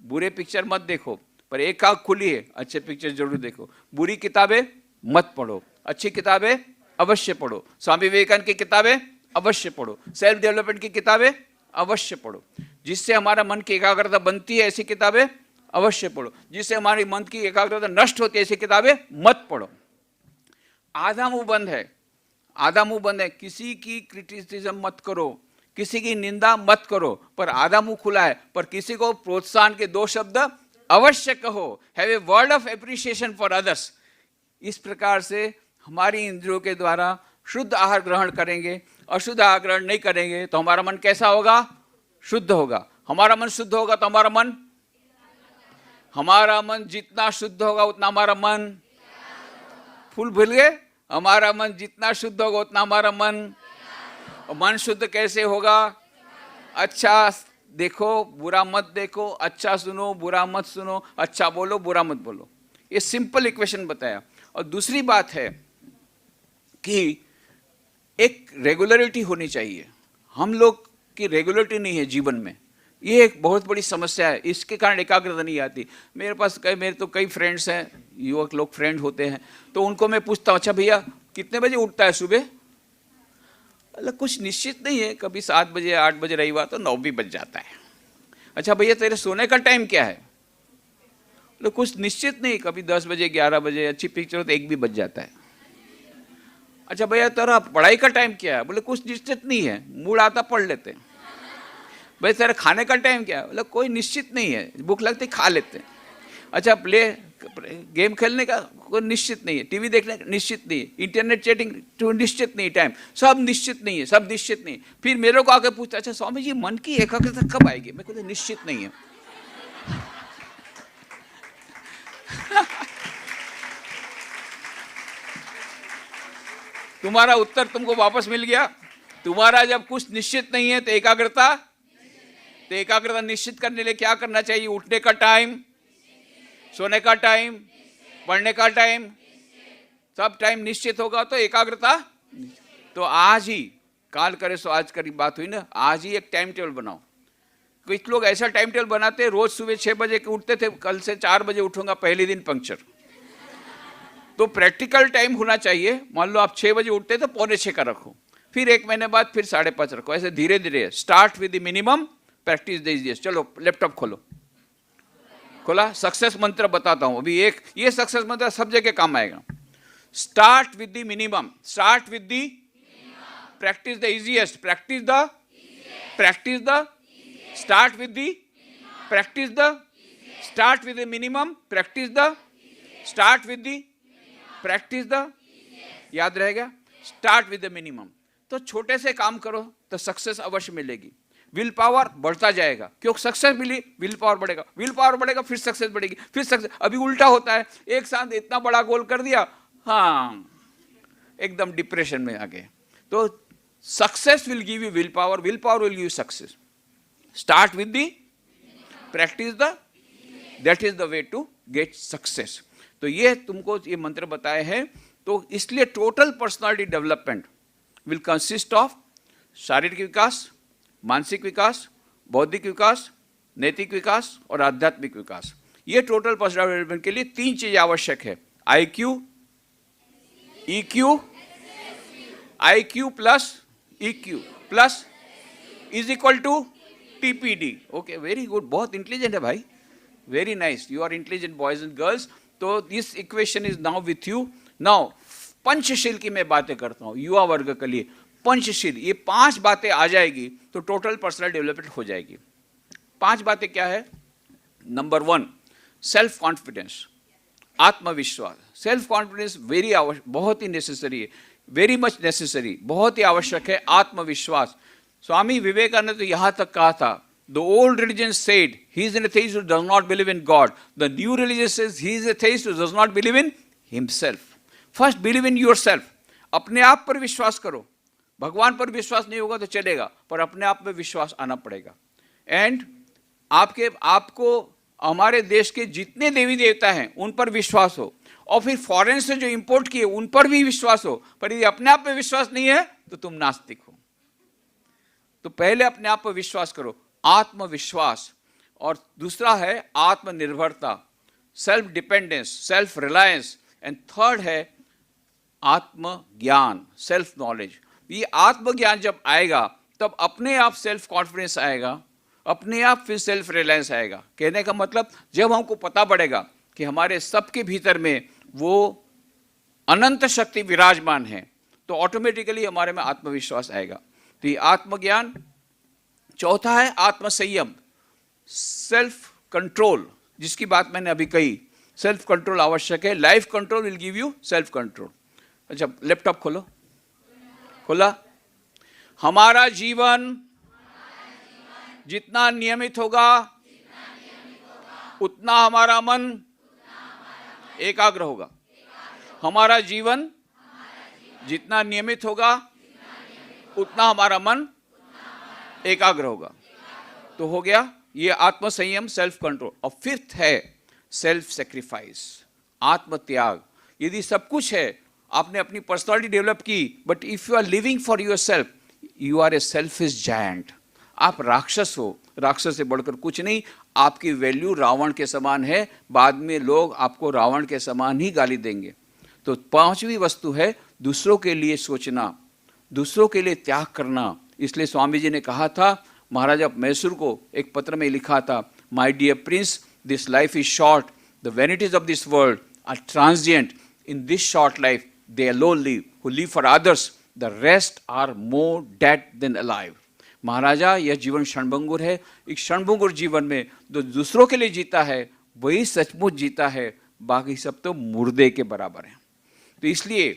A: बुरे पिक्चर मत देखो, पर एक आंख खुली है, अच्छे पिक्चर जरूर देखो। बुरी किताबें मत पढ़ो, अच्छी किताबें अवश्य पढ़ो। स्वामी विवेकानंद की किताबें अवश्य पढ़ो, सेल्फ डेवलपमेंट की किताबें अवश्य पढ़ो। जिससे हमारा मन की एकाग्रता बनती है, ऐसी किताबें अवश्य पढ़ो। जिससे हमारी मन की एकाग्रता नष्ट होती है ऐसी किताबें मत पढ़ो। आधा मुंह बंद है, आधा मुंह बंद है, किसी की क्रिटिसिज्म मत करो, किसी की निंदा मत करो, पर आधा मुंह खुला है, पर किसी को प्रोत्साहन के 2 शब्द अवश्य कहो। Have a word of appreciation for others. इस प्रकार से हमारी इंद्रियों के द्वारा शुद्ध आहार ग्रहण करेंगे, अशुद्ध आहार ग्रहण नहीं करेंगे तो हमारा मन कैसा होगा? शुद्ध होगा। हमारा मन शुद्ध होगा तो हमारा मन जितना शुद्ध होगा उतना हमारा मन फूल भूल गए। हमारा मन जितना शुद्ध होगा उतना हमारा मन शुद्ध कैसे होगा? अच्छा देखो, बुरा मत देखो, अच्छा सुनो, बुरा मत सुनो, अच्छा बोलो, बुरा मत बोलो। ये सिंपल इक्वेशन बताया। और दूसरी बात है कि एक रेगुलरिटी होनी चाहिए। हम लोग की रेगुलरिटी नहीं है जीवन में, ये एक बहुत बड़ी समस्या है। इसके कारण एकाग्रता नहीं आती। मेरे तो कई फ्रेंड्स हैं, युवक लोग फ्रेंड होते हैं, तो उनको मैं पूछता हूँ, अच्छा भैया कितने बजे उठता है सुबह? मतलब कुछ निश्चित नहीं है, कभी 7 बजे 8 बजे, रही बात तो 9 भी बज जाता है। अच्छा भैया तेरे सोने का टाइम क्या है? मतलब कुछ निश्चित नहीं, कभी 10 बजे 11 बजे, अच्छी पिक्चर हो तो 1 भी बज जाता है। अच्छा भैया तेरा पढ़ाई का टाइम क्या है? बोले कुछ निश्चित नहीं है, मूड आता पढ़ लेते हैं। भाई तेरा खाने का टाइम क्या है? मतलब कोई निश्चित नहीं है, भूख लगती खा लेते हैं। अच्छा गेम खेलने का कोई निश्चित नहीं है, टीवी देखने का निश्चित नहीं है, इंटरनेट चैटिंग तो निश्चित नहीं, टाइम सब निश्चित नहीं है, सब निश्चित नहीं है। फिर मेरे को आकर पूछते, अच्छा स्वामी जी मन की एकाग्रता कब आएगी? मैं कहता निश्चित नहीं है। तुम्हारा उत्तर तुमको वापस मिल गया। तुम्हारा जब कुछ निश्चित नहीं है तो एकाग्रता निश्चित करने के लिए क्या करना चाहिए? उठने का टाइम, सोने का टाइम, पढ़ने का टाइम, सब टाइम निश्चित होगा तो एकाग्रता। तो आज ही, काल करे सो आज करी बात हुई ना, आज ही एक टाइम टेबल बनाओ। कुछ लोग ऐसा टाइम टेबल बनाते, रोज सुबह 6 बजे के उठते थे, कल से 4 बजे उठूंगा, पहले दिन पंक्चर। तो प्रैक्टिकल टाइम होना चाहिए। मान लो आप 6 बजे उठते तो 5:45 का रखो, फिर 1 महीने बाद फिर 5:30 रखो, ऐसे धीरे धीरे। Start with the minimum, practice the easiest. चलो लैपटॉप खोला, सक्सेस मंत्र बताता हूं अभी। एक ये सक्सेस मंत्र सब जगह काम आएगा। Start with the minimum, start with the, practice the easiest, practice the, start with the, practice the, start with the minimum, practice the, start with the, practice the. याद रहेगा? Start with the minimum. तो छोटे से काम करो तो success अवश्य मिलेगी। विल पावर बढ़ता जाएगा, क्योंकि सक्सेस मिली, विल पावर बढ़ेगा, विल पावर बढ़ेगा, फिर सक्सेस बढ़ेगी, फिर सक्सेस। अभी उल्टा होता है, एक साथ इतना बड़ा गोल कर दिया, हाँ एकदम डिप्रेशन में आ गए। तो success will give you will power will give you success. Start with the, practice the, that is the way to get success. तो ये तुमको ये मंत्र बताए हैं। तो इसलिए total personality development will consist of शारीरिक विकास, मानसिक विकास, बौद्धिक विकास, नैतिक विकास और आध्यात्मिक विकास। ये टोटल पर्सनालिटी डेवलपमेंट के लिए 3 चीजें आवश्यक है। IQ, EQ, IQ plus EQ plus is equal to TPD। Okay, very good, बहुत इंटेलिजेंट है भाई, very nice, you are intelligent boys and girls. तो this equation is now with you. Now Panchsheel की मैं बातें करता हूँ युवा वर्ग के लिए। पंचशील, ये 5 बातें आ जाएगी तो टोटल पर्सनल डेवलपमेंट हो जाएगी। 5 बातें क्या है? नंबर 1, सेल्फ कॉन्फिडेंस, आत्मविश्वास। सेल्फ कॉन्फिडेंस बहुत ही नेसेसरी है, वेरी मच नेसेसरी, बहुत ही आवश्यक है। आत्मविश्वास, स्वामी विवेकानंद तो यहां तक कहा था, the old religion said he is an atheist who does not believe in God. The new religion says he is an atheist who does not believe in himself. First believe in yourself. अपने आप पर विश्वास करो। भगवान पर विश्वास नहीं होगा तो चलेगा, पर अपने आप में विश्वास आना पड़ेगा। एंड आपको हमारे देश के जितने देवी देवता हैं उन पर विश्वास हो, और फिर फॉरेन से जो इंपोर्ट किए उन पर भी विश्वास हो। पर यदि अपने आप में विश्वास नहीं है तो तुम नास्तिक हो। तो पहले अपने आप पर विश्वास करो, आत्मविश्वास। और दूसरा है आत्मनिर्भरता, self dependence, self reliance. And third है आत्मज्ञान, सेल्फ नॉलेज। ये आत्मज्ञान जब आएगा तब अपने आप सेल्फ कॉन्फिडेंस आएगा, अपने आप फिर सेल्फ रिलायंस आएगा। कहने का मतलब जब हमको पता पड़ेगा कि हमारे सबके भीतर में वो अनंत शक्ति विराजमान है, तो ऑटोमेटिकली हमारे में आत्मविश्वास आएगा। तो ये आत्मज्ञान। चौथा है आत्मसंयम, सेल्फ कंट्रोल, जिसकी बात मैंने अभी कही। सेल्फ कंट्रोल आवश्यक है। Life control will give you self control. अच्छा, लैपटॉप खोलो। खोला? हमारा जीवन जितना नियमित होगा उतना हमारा मन एकाग्र होगा। हमारा जीवन जितना नियमित होगा उतना हमारा मन एकाग्र होगा। तो हो गया ये आत्मसंयम, सेल्फ कंट्रोल। और फिफ्थ है सेल्फ सेक्रीफाइस, आत्मत्याग। यदि सब कुछ है, आपने अपनी पर्सनालिटी डेवलप की, but if you are living for yourself, you are a selfish giant. आप राक्षस हो, राक्षस से बढ़कर कुछ नहीं। आपकी वैल्यू रावण के समान है। बाद में लोग आपको रावण के समान ही गाली देंगे। तो पांचवी वस्तु है दूसरों के लिए सोचना, दूसरों के लिए त्याग करना। इसलिए स्वामी जी ने कहा था, महाराजा मैसूर को एक पत्र में लिखा था, my dear prince, this life is short, the vanities of this world are transient, in this short life they alone live, who live for others, the rest are more dead than alive. Maharaja, यह जीवन क्षणभंगुर है। एक क्षणभंगुर जीवन में जो दूसरों के लिए जीता है वही सचमुच जीता है, बाकी सब तो मुर्दे के बराबर है। तो इसलिए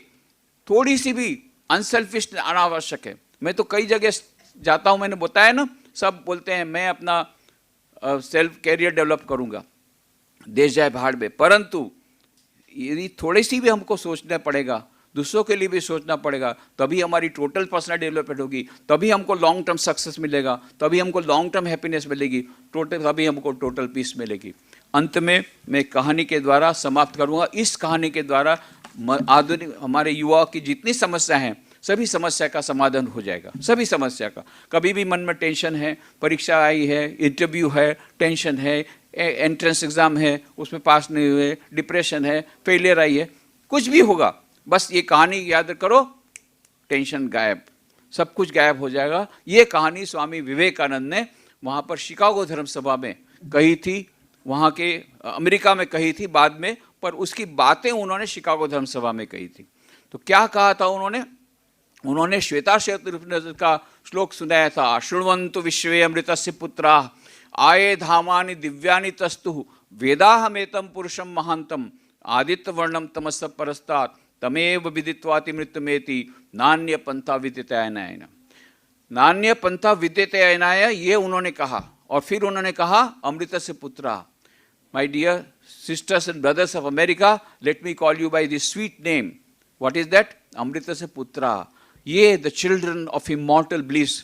A: थोड़ी सी भी अनसेल्फिश अनावश्यक है। मैं तो कई जगह जाता हूं, मैंने बताया ना, सब बोलते हैं मैं अपना सेल्फ कैरियर डेवलप करूंगा, देश जाए भाड़ में। परंतु यदि थोड़ी सी भी हमको सोचना पड़ेगा, दूसरों के लिए भी सोचना पड़ेगा, तभी हमारी टोटल पर्सनल डेवलपमेंट होगी, तभी हमको लॉन्ग टर्म सक्सेस मिलेगा, तभी हमको लॉन्ग टर्म हैप्पीनेस मिलेगी, तभी हमको टोटल पीस मिलेगी। अंत में मैं कहानी के द्वारा समाप्त करूंगा। इस कहानी के द्वारा आधुनिक हमारे युवा की जितनी समस्या हैं, सभी समस्या का समाधान हो जाएगा। सभी समस्या का। कभी भी मन में टेंशन है, परीक्षा आई है, इंटरव्यू है, टेंशन है, एंट्रेंस एग्जाम है, उसमें पास नहीं हुए, डिप्रेशन है, फेलियर आई है, कुछ भी होगा, बस ये कहानी याद करो, टेंशन गायब, सब कुछ गायब हो जाएगा। ये कहानी स्वामी विवेकानंद ने वहाँ पर शिकागो धर्म सभा में कही थी, वहाँ के अमेरिका में कही थी बाद में, पर उसकी बातें उन्होंने शिकागो धर्म सभा में कही थी। तो क्या कहा था उन्होंने श्वेताश्वेत का श्लोक सुनाया था, शृण्वन्तु विश्वे अमृतस्य पुत्राः आये धामानि दिव्यानि तस्तु वेदाहमेतं पुरुषं महान्तं आदित्य वर्णम तमस परस्तात् तमेव विदित्वाति मृत्युमेति नान्य पंथा विदितयानाय। नान्य पंथा विदितयानाय, ये उन्होंने कहा। और फिर उन्होंने कहा अमृतस्य पुत्रा। My dear sisters and brothers of America, let me call you by this sweet name. What is that? Amritasya Putra. Ye, the children of immortal bliss,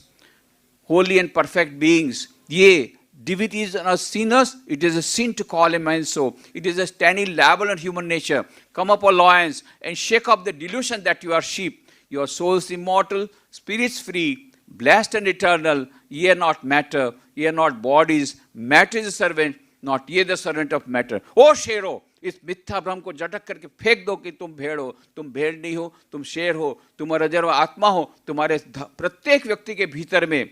A: holy and perfect beings. Ye, divinities and sinners, it is a sin to call a man so. It is a standing label on human nature. Come up, O lions, and shake off the delusion that you are sheep. Your souls immortal, spirits free, blessed and eternal. Ye are not matter, ye are not bodies. Matter is a servant, not ये the servant of matter. ओ शेरो, इस मिथ्या भ्रम को झटक करके फेंक दो कि तुम भेड़ हो। तुम भेड़ नहीं हो, तुम शेर हो, तुम रिजर्व आत्मा हो। तुम्हारे प्रत्येक व्यक्ति के भीतर में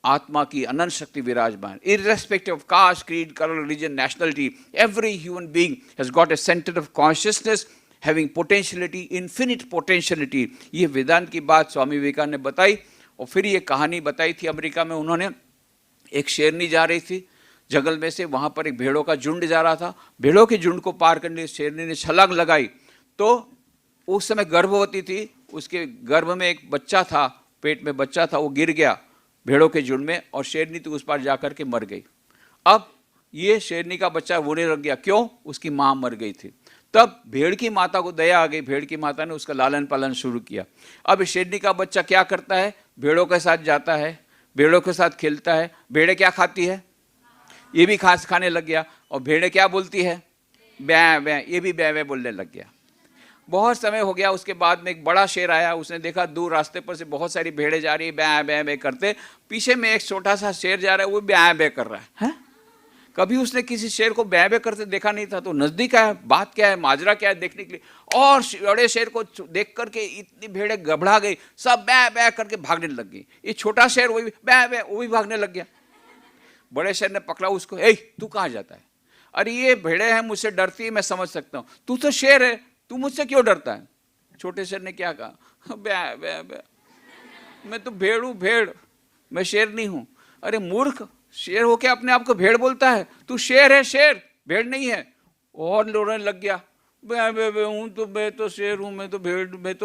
A: आत्मा की अनंत शक्ति विराजमान। Irrespective of caste, creed, colour, religion, nationality, every human being has got a centre of consciousness having potentiality, infinite potentiality. ये वेदांत की बात स्वामी विवेकानंद ने बताई। और फिर ये कहानी बताई थी अमेरिका में उन्होंने। एक शेरनी जा रही थी जंगल में से, वहाँ पर एक भेड़ों का झुंड जा रहा था। भेड़ों के झुंड को पार करने शेरनी ने छलांग लगाई, तो उस समय गर्भवती थी, उसके गर्भ में एक बच्चा था, पेट में बच्चा था, वो गिर गया भेड़ों के झुंड में, और शेरनी तो उस पार जा कर के मर गई। अब ये शेरनी का बच्चा रोने लग गया, क्यों? उसकी माँ मर गई थी। तब भेड़ की माता को दया आ गई, भेड़ की माता ने उसका लालन पालन शुरू किया। अब शेरनी का बच्चा क्या करता है? भेड़ों के साथ जाता है, भेड़ों के साथ खेलता है। भेड़ें क्या खाती है? ये भी घास खाने लग गया। और भेड़ें क्या बोलती है? बैं बैं, ये भी बैं बैं बोलने लग गया। बहुत समय हो गया, उसके बाद में एक बड़ा शेर आया, उसने देखा दूर रास्ते पर से बहुत सारी भेड़ें जा रही है बैं बैं बैं करते, पीछे में एक छोटा सा शेर जा रहा है, वो बैं बैं कर रहा है। कभी उसने किसी शेर को बैं बैं करते देखा नहीं था। तो नजदीक आया, बात क्या है, माजरा क्या है देखने के लिए, और बड़े शेर को देख करके इतनी भेड़ें घबरा गई, सब बैं बैं करके भागने लग गई। ये छोटा शेर वही बैं बैं वो भी भागने लग गया। बड़े शेर ने पकड़ा उसको, ए तू कहाँ जाता है? अरे ये भेड़े हैं, मुझसे डरती है, मैं समझ सकता हूँ, तू तो शेर है, तू मुझसे क्यों डरता है? छोटे शेर ने क्या कहा, बे, बे, बे, मैं तो भेड़ हूँ, भेड़, मैं शेर नहीं हूँ। अरे मूर्ख, शेर होके अपने आप को भेड़ बोलता है, तू शेर है, शेर, भेड़ नहीं है। और रोने लग गया, बे हूँ तो, मैं तो शेर हूँ, मैं तो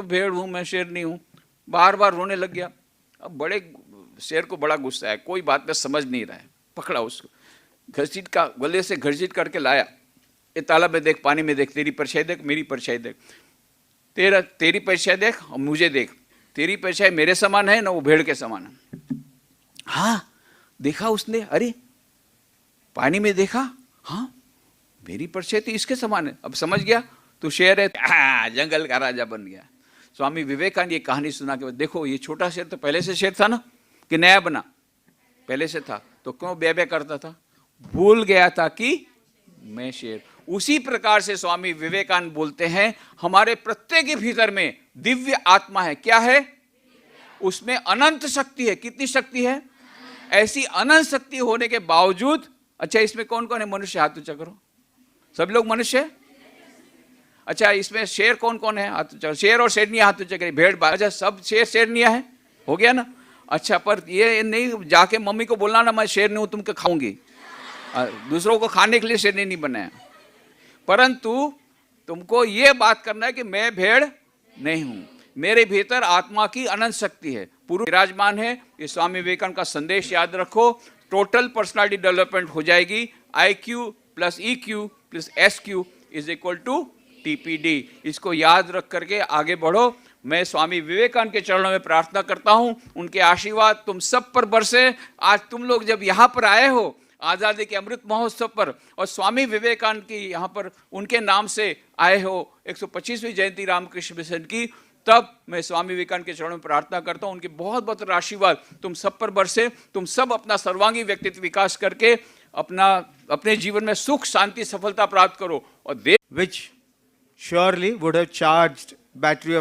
A: भेड़ हूँ, मैं शेर नहीं हूँ। बार बार रोने लग गया। अब बड़े शेर को बड़ा गुस्सा है, कोई बात में समझ नहीं रहा है, पकड़ा उसको, घसीट का गले से घसीट करके लाया, ये तालाब में देख, पानी में देख, तेरी परछाई देख, मेरी परछाई देख, तेरी परछाई देख और मुझे देख, तेरी परछाई मेरे समान है ना, वो भेड़ के समान है। हाँ देखा उसने, अरे पानी में देखा, हाँ मेरी परछाई तो इसके समान है, अब समझ गया तू शेर है, जंगल का राजा बन गया। स्वामी विवेकानंद ये कहानी सुना के देखो, ये छोटा शेर तो पहले से शेर था ना, कि नया बना? पहले से था, तो क्यों बे करता था? भूल गया था कि मैं शेर। उसी प्रकार से स्वामी विवेकानंद बोलते हैं, हमारे प्रत्येक के भीतर में दिव्य आत्मा है। क्या है? उसमें अनंत शक्ति है। कितनी शक्ति है? ऐसी अनंत शक्ति होने के बावजूद, अच्छा इसमें कौन कौन है? मनुष्य, हाथ ऊंचा करो। सब लोग मनुष्य? अच्छा इसमें शेर कौन कौन है? हाथ ऊंचा। शेर और शेरनिया हाथ ऊंचा करें। भेड़, अच्छा सब शेर शेरनिया है, हो गया ना? अच्छा पर ये नहीं जाके मम्मी को बोलना ना, मैं शेर नहीं हूं, तुमको खाऊंगी। दूसरों को खाने के लिए शेर नहीं बनाया, परंतु तुमको ये बात करना है कि मैं भेड़ नहीं हूं, मेरे भीतर आत्मा की अनंत शक्ति है, पूर्ण विराजमान है। ये स्वामी विवेकानंद का संदेश याद रखो, टोटल पर्सनालिटी डेवलपमेंट हो जाएगी। IQ plus EQ plus SQ is equal to TPD। इसको याद रख करके आगे बढ़ो। मैं स्वामी विवेकानंद के चरणों में प्रार्थना करता हूं, उनके आशीर्वाद तुम सब पर बरसे। आज तुम लोग जब यहाँ पर आए हो आज़ादी के अमृत महोत्सव पर, और स्वामी विवेकानंद की यहाँ पर उनके नाम से आए हो 125वीं जयंती रामकृष्ण मिशन की, तब मैं स्वामी विवेकानंद के चरणों में प्रार्थना करता हूँ, उनके बहुत बहुत आशीर्वाद तुम सब पर बरसे। तुम सब अपना सर्वांगीण व्यक्तित्व विकास करके अपने जीवन में सुख, शांति, सफलता प्राप्त करो। और
B: which surely would have charged battery of